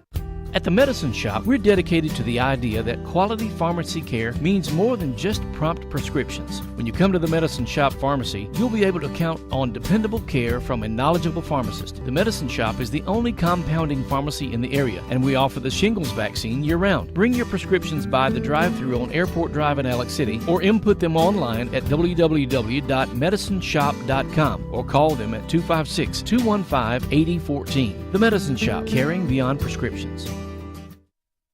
At the Medicine Shop, we're dedicated to the idea that quality pharmacy care means more than just prompt prescriptions. When you come to the Medicine Shop Pharmacy, you'll be able to count on dependable care from a knowledgeable pharmacist. The Medicine Shop is the only compounding pharmacy in the area, and we offer the shingles vaccine year-round. Bring your prescriptions by the drive-thru on Airport Drive in Alex City, or input them online at www.medicineshop.com, or call them at 256-215-8014. The Medicine Shop, caring beyond prescriptions.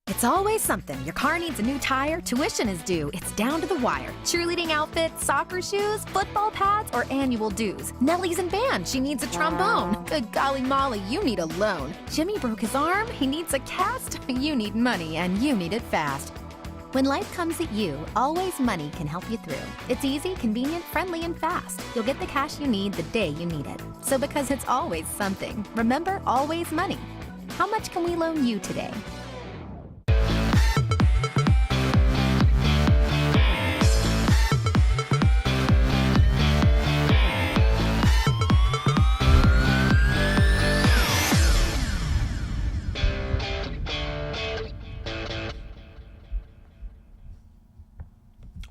It's always something. Your car needs a new tire, tuition is due, it's down to the wire. Cheerleading outfits, soccer shoes, football pads, or annual dues. Nellie's in band, she needs a trombone. Good golly Molly, you need a loan. Jimmy broke his arm, he needs a cast. You need money, and you need it fast. When life comes at you, Always Money can help you through. It's easy, convenient, friendly, and fast. You'll get the cash you need the day you need it. So because it's always something, remember Always Money. How much can we loan you today?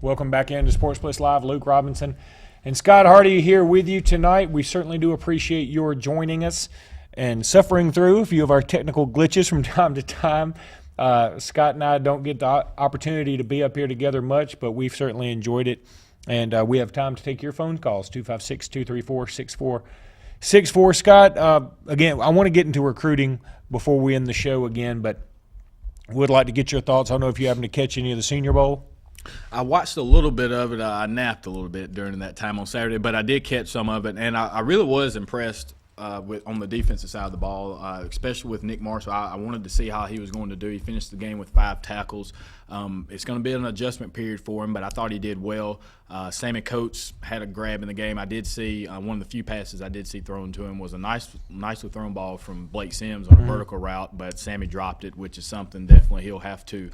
Welcome back into Sportz Blitz Live. Luke Robinson and Scott Hardy here with you tonight. We certainly do appreciate your joining us and suffering through a few of our technical glitches from time to time. Scott and I don't get the opportunity to be up here together much, but we've certainly enjoyed it. And we have time to take your phone calls, 256-234-6464. Scott, again, I want to get into recruiting before we end the show again, but would like to get your thoughts. I don't know if you happen to catch any of the Senior Bowl. I watched a little bit of it. I napped a little bit during that time on Saturday, but I did catch some of it, and I really was impressed on the defensive side of the ball, especially with Nick Marshall. I wanted to see how he was going to do. He finished the game with 5 tackles. It's going to be an adjustment period for him, but I thought he did well. Sammy Coates had a grab in the game. I did see one of the few passes I did see thrown to him was a nicely thrown ball from Blake Sims on a vertical route, but Sammy dropped it, which is something definitely he'll have to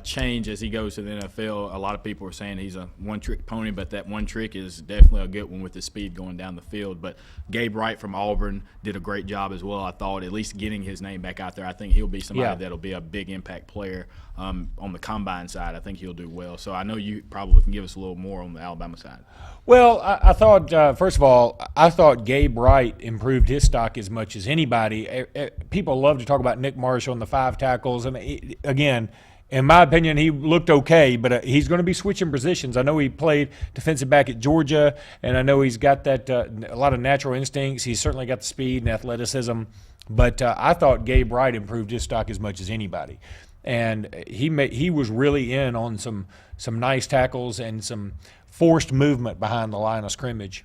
change as he goes to the NFL. A lot of people are saying he's a one-trick pony, but that one trick is definitely a good one with his speed going down the field. But Gabe Wright from Auburn did a great job as well, I thought, at least getting his name back out there. I think he'll be somebody that'll be a big impact player on the combine side. I think he'll do well. So I know you probably can give us a little more on the Alabama side. Well, I thought, first of all, I thought Gabe Wright improved his stock as much as anybody. People love to talk about Nick Marshall and the 5 tackles. I mean, again, in my opinion, he looked okay, but he's going to be switching positions. I know he played defensive back at Georgia, and I know he's got that a lot of natural instincts. He's certainly got the speed and athleticism. But I thought Gabe Wright improved his stock as much as anybody. And he was really in on some nice tackles and some forced movement behind the line of scrimmage.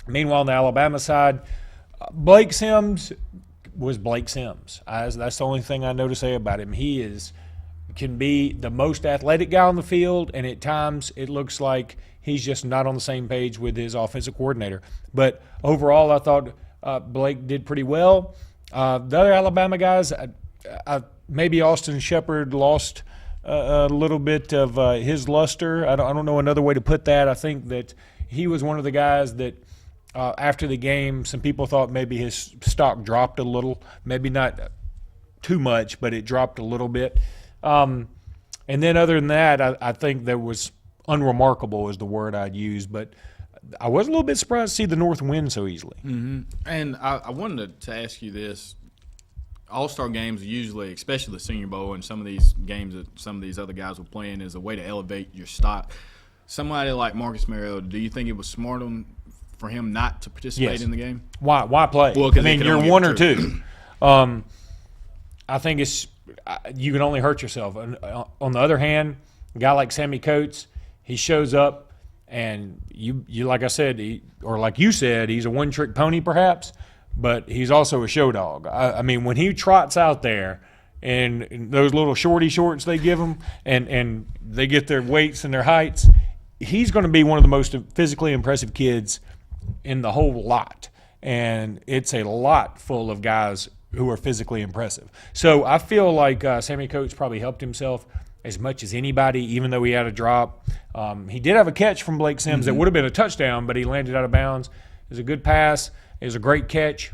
Meanwhile, on the Alabama side, Blake Sims was Blake Sims. That's the only thing I know to say about him. He can be the most athletic guy on the field, and at times it looks like he's just not on the same page with his offensive coordinator. But overall, I thought Blake did pretty well. The other Alabama guys, maybe Austin Shepard lost a little bit of his luster. I don't know another way to put that. I think that he was one of the guys that after the game, some people thought maybe his stock dropped a little, maybe not too much, but it dropped a little bit. And then other than that, I think that was unremarkable is the word I'd use, but I was a little bit surprised to see the North win so easily. Mm-hmm. And I wanted to ask you this. All-Star games usually, especially the Senior Bowl and some of these games that some of these other guys were playing, is a way to elevate your stock. Somebody like Marcus Mariota, do you think it was smart for him not to participate in the game? Why play? Well, I mean, you're 1 or 2. I think you can only hurt yourself. On the other hand, a guy like Sammy Coates, he shows up, and you like I said, or like you said, he's a one-trick pony perhaps, but he's also a show dog. I mean, when he trots out there and those little shorty shorts they give him and they get their weights and their heights, he's going to be one of the most physically impressive kids in the whole lot. And it's a lot full of guys who are physically impressive. So I feel like Sammy Coates probably helped himself as much as anybody, even though he had a drop. He did have a catch from Blake Sims that would have been a touchdown, but he landed out of bounds. It was a good pass. It was a great catch.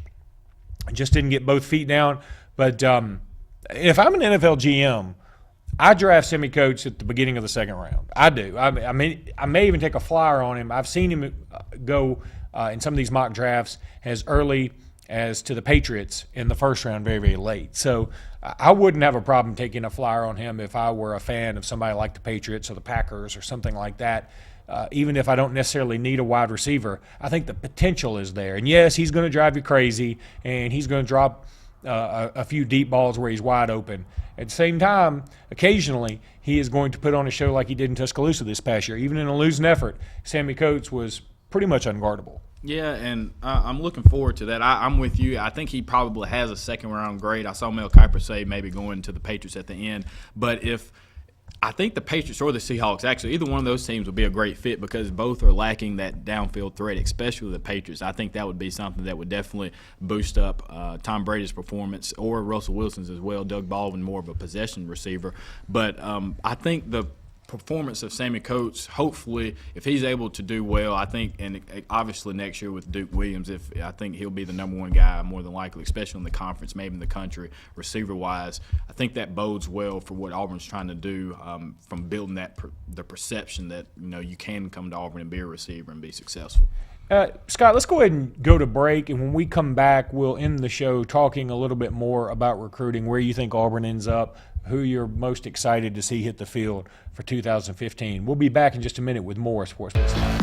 Just didn't get both feet down. But if I'm an NFL GM, I draft Sammy Coates at the beginning of the second round. I do. I mean, I may even take a flyer on him. I've seen him go in some of these mock drafts as early as to the Patriots in the first round, very, very late. So I wouldn't have a problem taking a flyer on him if I were a fan of somebody like the Patriots or the Packers or something like that. Even if I don't necessarily need a wide receiver, I think the potential is there. And yes, he's going to drive you crazy, and he's going to drop a few deep balls where he's wide open. At the same time, occasionally, he is going to put on a show like he did in Tuscaloosa this past year. Even in a losing effort, Sammy Coates was pretty much unguardable. Yeah, and I'm looking forward to that. I'm with you. I think he probably has a second-round grade. I saw Mel Kiper say maybe going to the Patriots at the end. But I think the Patriots or the Seahawks, actually, either one of those teams would be a great fit because both are lacking that downfield threat, especially the Patriots. I think that would be something that would definitely boost up Tom Brady's performance or Russell Wilson's as well. Doug Baldwin, more of a possession receiver. But I think the performance of Sammy Coates, hopefully, if he's able to do well, I think, and obviously next year with Duke Williams, I think he'll be the number one guy more than likely, especially in the conference, maybe in the country, receiver-wise. I think that bodes well for what Auburn's trying to do from building that the perception that you can come to Auburn and be a receiver and be successful. Scott, let's go ahead and go to break, and when we come back, we'll end the show talking a little bit more about recruiting, where you think Auburn ends up, who you're most excited to see hit the field for 2015. We'll be back in just a minute with more Sportz Blitz Live.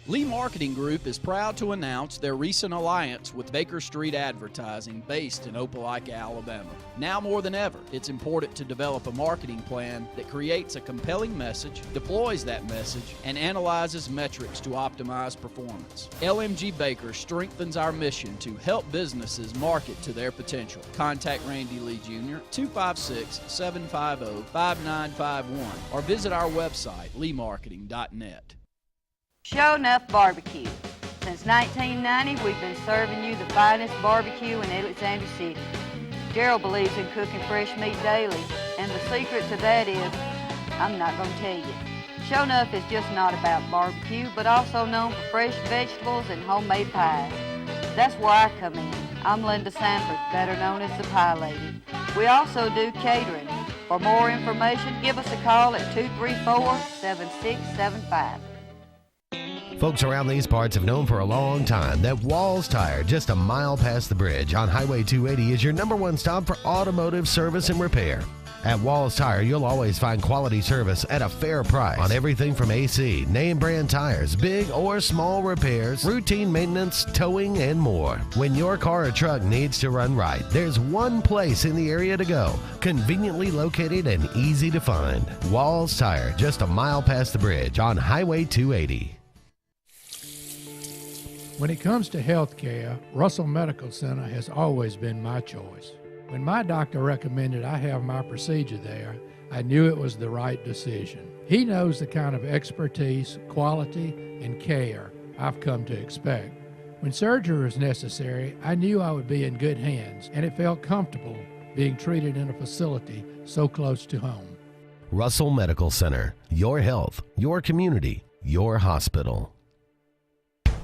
Lee Marketing Group is proud to announce their recent alliance with Baker Street Advertising based in Opelika, Alabama. Now more than ever, it's important to develop a marketing plan that creates a compelling message, deploys that message, and analyzes metrics to optimize performance. LMG Baker strengthens our mission to help businesses market to their potential. Contact Randy Lee Jr. 256-750-5951 or visit our website, leemarketing.net. Show Enough Barbecue. Since 1990, we've been serving you the finest barbecue in Alexander City. Gerald believes in cooking fresh meat daily, and the secret to that is, I'm not going to tell you. Show Enough is just not about barbecue, but also known for fresh vegetables and homemade pies. That's where I come in. I'm Linda Sanford, better known as the Pie Lady. We also do catering. For more information, give us a call at 234-7675. Folks around these parts have known for a long time that Walls Tire, just a mile past the bridge on Highway 280, is your #1 stop for automotive service and repair. At Walls Tire, you'll always find quality service at a fair price on everything from AC, name brand tires, big or small repairs, routine maintenance, towing, and more. When your car or truck needs to run right, there's one place in the area to go, conveniently located and easy to find. Walls Tire, just a mile past the bridge on Highway 280. When it comes to health care, Russell Medical Center has always been my choice. When my doctor recommended I have my procedure there, I knew it was the right decision. He knows the kind of expertise, quality, and care I've come to expect. When surgery was necessary, I knew I would be in good hands, and it felt comfortable being treated in a facility so close to home. Russell Medical Center, your health, your community, your hospital.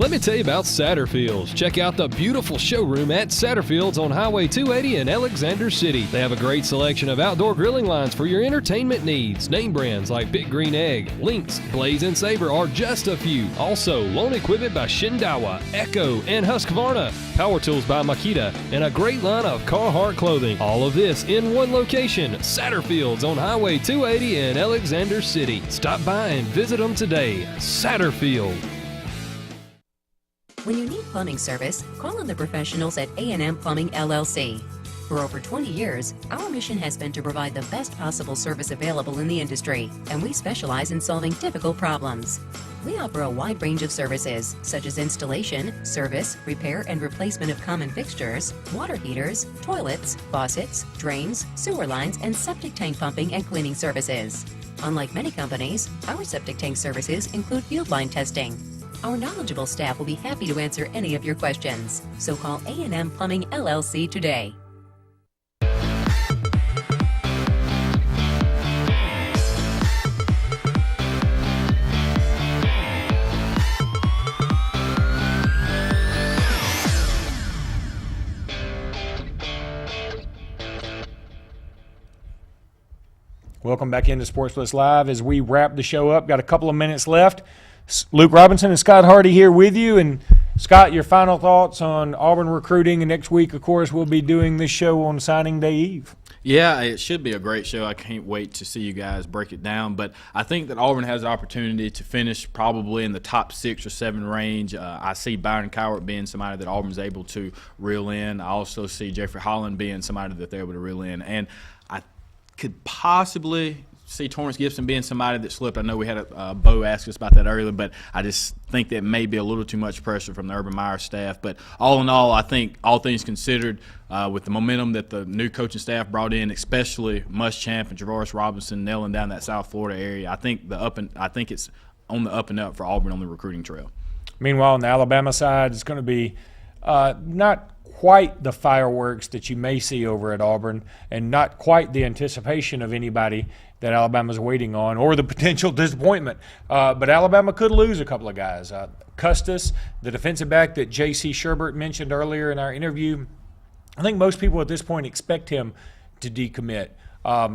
Let me tell you about Satterfields. Check out the beautiful showroom at Satterfields on Highway 280 in Alexander City. They have a great selection of outdoor grilling lines for your entertainment needs. Name brands like Big Green Egg, Lynx, Blaze, and Sabre are just a few. Also, lawn equipment by Shindawa, Echo, and Husqvarna. Power tools by Makita, and a great line of Carhartt clothing. All of this in one location, Satterfields on Highway 280 in Alexander City. Stop by and visit them today. Satterfield. When you need plumbing service, call on the professionals at A&M Plumbing LLC. For over 20 years, our mission has been to provide the best possible service available in the industry, and we specialize in solving difficult problems. We offer a wide range of services, such as installation, service, repair, and replacement of common fixtures, water heaters, toilets, faucets, drains, sewer lines, and septic tank pumping and cleaning services. Unlike many companies, our septic tank services include field line testing. Our knowledgeable staff will be happy to answer any of your questions, so call A&M Plumbing LLC today. Welcome back into Sportz Blitz Live as we wrap the show up. Got a couple of minutes left. Luke Robinson and Scott Hardy here with you. And Scott, your final thoughts on Auburn recruiting. And next week, of course, we'll be doing this show on signing day eve. Yeah, it should be a great show. I can't wait to see you guys break it down. But I think that Auburn has the opportunity to finish probably in the top 6 or 7 range. I see Byron Cowart being somebody that Auburn's able to reel in. I also see Jeffrey Holland being somebody that they're able to reel in. And I could possibly see Torrance Gibson being somebody that slipped. I know we had Bo ask us about that earlier, but I just think that may be a little too much pressure from the Urban Meyer staff. But all in all, I think all things considered, with the momentum that the new coaching staff brought in, especially Muschamp and Travaris Robinson nailing down that South Florida area, I think it's on the up and up for Auburn on the recruiting trail. Meanwhile, on the Alabama side, it's going to be not quite the fireworks that you may see over at Auburn, and not quite the anticipation of anybody that Alabama's waiting on, or the potential disappointment. But Alabama could lose a couple of guys. Custis, the defensive back that J.C. Sherbert mentioned earlier in our interview, I think most people at this point expect him to decommit.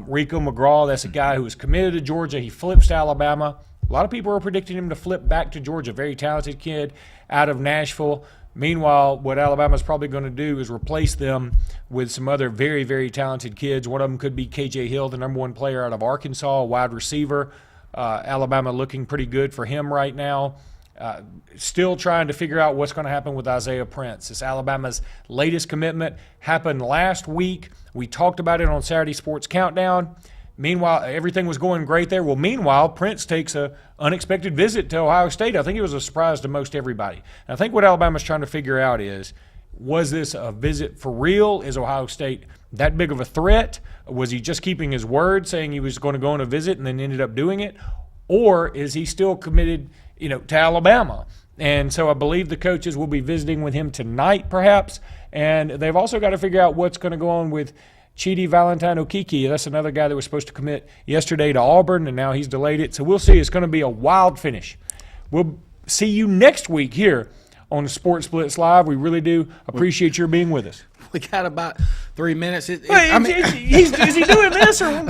Rico McGraw, that's a guy who was committed to Georgia. He flips to Alabama. A lot of people are predicting him to flip back to Georgia. Very talented kid out of Nashville. Meanwhile, what Alabama's probably going to do is replace them with some other very, very talented kids. One of them could be K.J. Hill, the #1 player out of Arkansas, a wide receiver. Alabama looking pretty good for him right now. Still trying to figure out what's going to happen with Isaiah Prince. It's Alabama's latest commitment. Happened last week. We talked about it on Saturday Sports Countdown. Meanwhile, everything was going great there. Well, meanwhile, Prince takes an unexpected visit to Ohio State. I think it was a surprise to most everybody. And I think what Alabama's trying to figure out is, was this a visit for real? Is Ohio State that big of a threat? Was he just keeping his word, saying he was going to go on a visit and then ended up doing it? Or is he still committed, to Alabama? And so I believe the coaches will be visiting with him tonight, perhaps. And they've also got to figure out what's going to go on with Chidi Valentine-Okeke. That's another guy that was supposed to commit yesterday to Auburn, and now he's delayed it. So we'll see. It's going to be a wild finish. We'll see you next week here on Sportz Blitz Live. We really do appreciate your being with us. We got about 3 minutes. Is he doing this? Or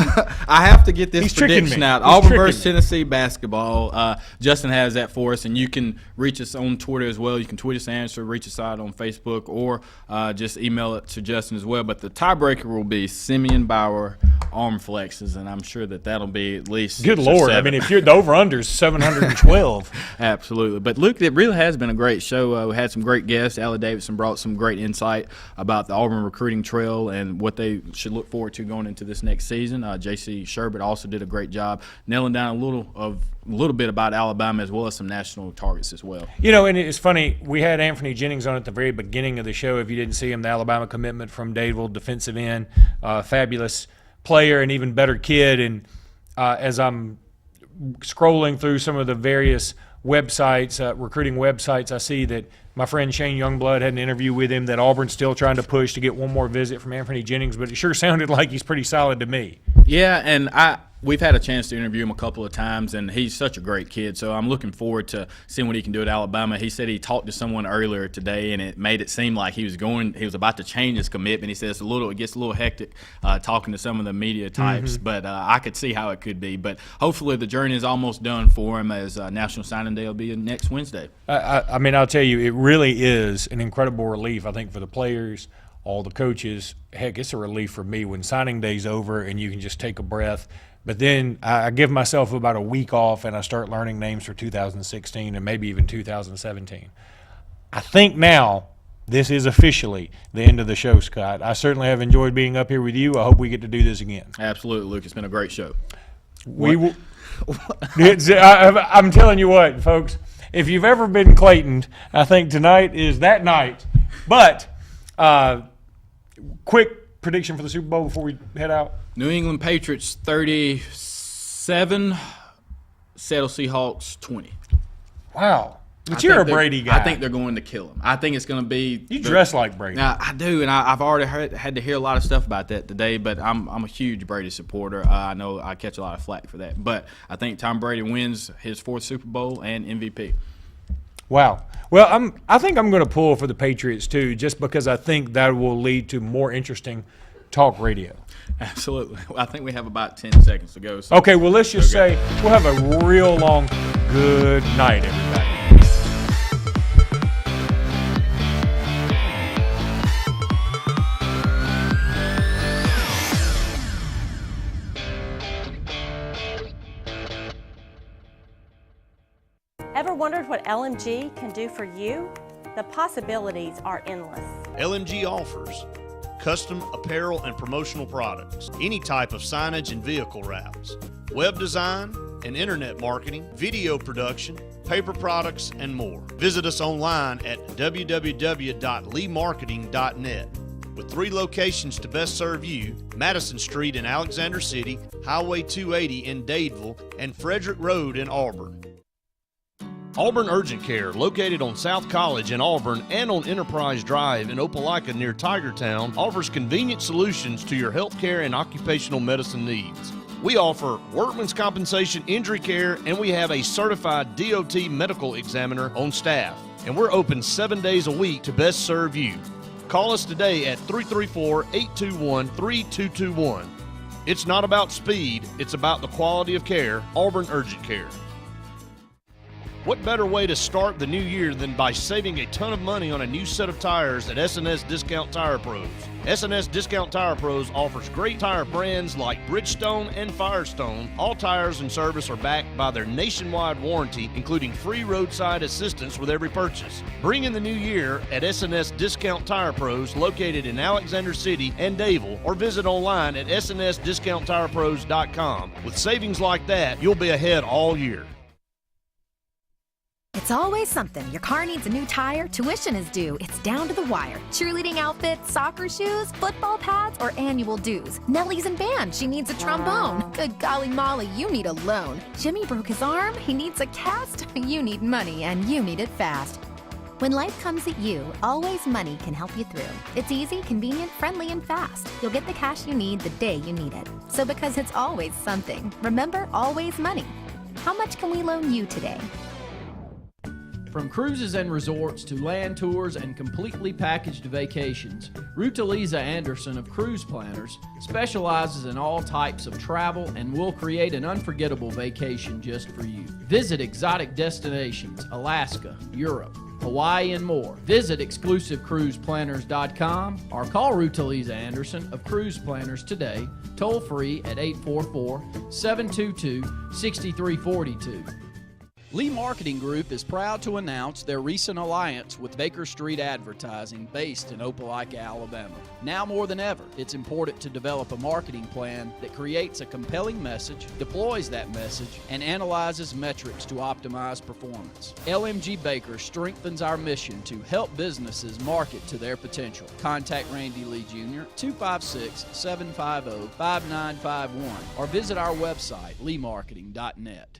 I have to get this prediction out. Auburn versus me. Tennessee basketball. Justin has that for us, and you can reach us on Twitter as well. You can tweet us the answer, reach us out on Facebook, or just email it to Justin as well. But the tiebreaker will be Simeon Bauer arm flexes, and I'm sure that'll be at least good Lord. 7. I mean, if you're the over-under is 712. Absolutely. But Luke, it really has been a great show. We had some great guests. Allie Davidson brought some great insight about the Auburn recruiting trail and what they should look forward to going into this next season. J.C. Sherbert also did a great job nailing down a little bit about Alabama, as well as some national targets as well. And it's funny, we had Anthony Jennings on at the very beginning of the show. If you didn't see him, the Alabama commitment from Dadeville, defensive end, fabulous player, and even better kid. And as I'm scrolling through some of the various websites, recruiting websites, I see that my friend Shane Youngblood had an interview with him that Auburn's still trying to push to get one more visit from Anthony Jennings, but it sure sounded like he's pretty solid to me. Yeah, and we've had a chance to interview him a couple of times, and he's such a great kid. So I'm looking forward to seeing what he can do at Alabama. He said he talked to someone earlier today, and it made it seem like he was about to change his commitment. He says it gets a little hectic talking to some of the media types, but I could see how it could be. But hopefully the journey is almost done for him, as National Signing Day will be next Wednesday. I mean, I'll tell you, it really is an incredible relief, I think, for the players, all the coaches. Heck, it's a relief for me when signing day's over and you can just take a breath. But then I give myself about a week off and I start learning names for 2016 and maybe even 2017. I think now this is officially the end of the show, Scott. I certainly have enjoyed being up here with you. I hope we get to do this again. Absolutely, Luke. It's been a great show. I'm telling you what, folks, if you've ever been Claytoned, I think tonight is that night. But quick prediction for the Super Bowl before we head out. New England Patriots 37, Seattle Seahawks 20. Wow. But you're a Brady guy. I think they're going to kill him. I think it's going to be – You dress like Brady. Now, I do, and I've already had to hear a lot of stuff about that today, but I'm a huge Brady supporter. I know I catch a lot of flack for that. But I think Tom Brady wins his 4th Super Bowl and MVP. Wow. Well, I think I'm going to pull for the Patriots too, just because I think that will lead to more interesting talk radio. Absolutely. I think we have about 10 seconds to go. So Okay, well, let's just say we'll have a real long good night, everybody. Ever wondered what LMG can do for you? The possibilities are endless. LMG offers custom apparel and promotional products, any type of signage and vehicle wraps, web design and internet marketing, video production, paper products, and more. Visit us online at www.leemarketing.net. With 3 locations to best serve you, Madison Street in Alexander City, Highway 280 in Dadeville, and Frederick Road in Auburn. Auburn Urgent Care, located on South College in Auburn and on Enterprise Drive in Opelika near Tigertown, offers convenient solutions to your health care and occupational medicine needs. We offer workman's compensation injury care, and we have a certified DOT medical examiner on staff. And we're open 7 days a week to best serve you. Call us today at 334-821-3221. It's not about speed, it's about the quality of care. Auburn Urgent Care. What better way to start the new year than by saving a ton of money on a new set of tires at S&S Discount Tire Pros? S&S Discount Tire Pros offers great tire brands like Bridgestone and Firestone. All tires and service are backed by their nationwide warranty, including free roadside assistance with every purchase. Bring in the new year at S&S Discount Tire Pros, located in Alexander City and Dadeville, or visit online at snsdiscounttirepros.com. With savings like that, you'll be ahead all year. It's always something. Your car needs a new tire, tuition is due. It's down to the wire. Cheerleading outfits, soccer shoes, football pads, or annual dues. Nellie's in band. She needs a trombone. Good golly molly, you need a loan. Jimmy broke his arm. He needs a cast. You need money, and you need it fast. When life comes at you, Always Money can help you through. It's easy, convenient, friendly, and fast. You'll get the cash you need the day you need it. So because it's always something, remember Always Money. How much can we loan you today? From cruises and resorts to land tours and completely packaged vacations, Rutalisa Anderson of Cruise Planners specializes in all types of travel and will create an unforgettable vacation just for you. Visit exotic destinations, Alaska, Europe, Hawaii, and more. Visit exclusivecruiseplanners.com or call Rutalisa Anderson of Cruise Planners today, toll free at 844-722-6342. Lee Marketing Group is proud to announce their recent alliance with Baker Street Advertising, based in Opelika, Alabama. Now more than ever, it's important to develop a marketing plan that creates a compelling message, deploys that message, and analyzes metrics to optimize performance. LMG Baker strengthens our mission to help businesses market to their potential. Contact Randy Lee Jr. 256-750-5951 or visit our website, leemarketing.net.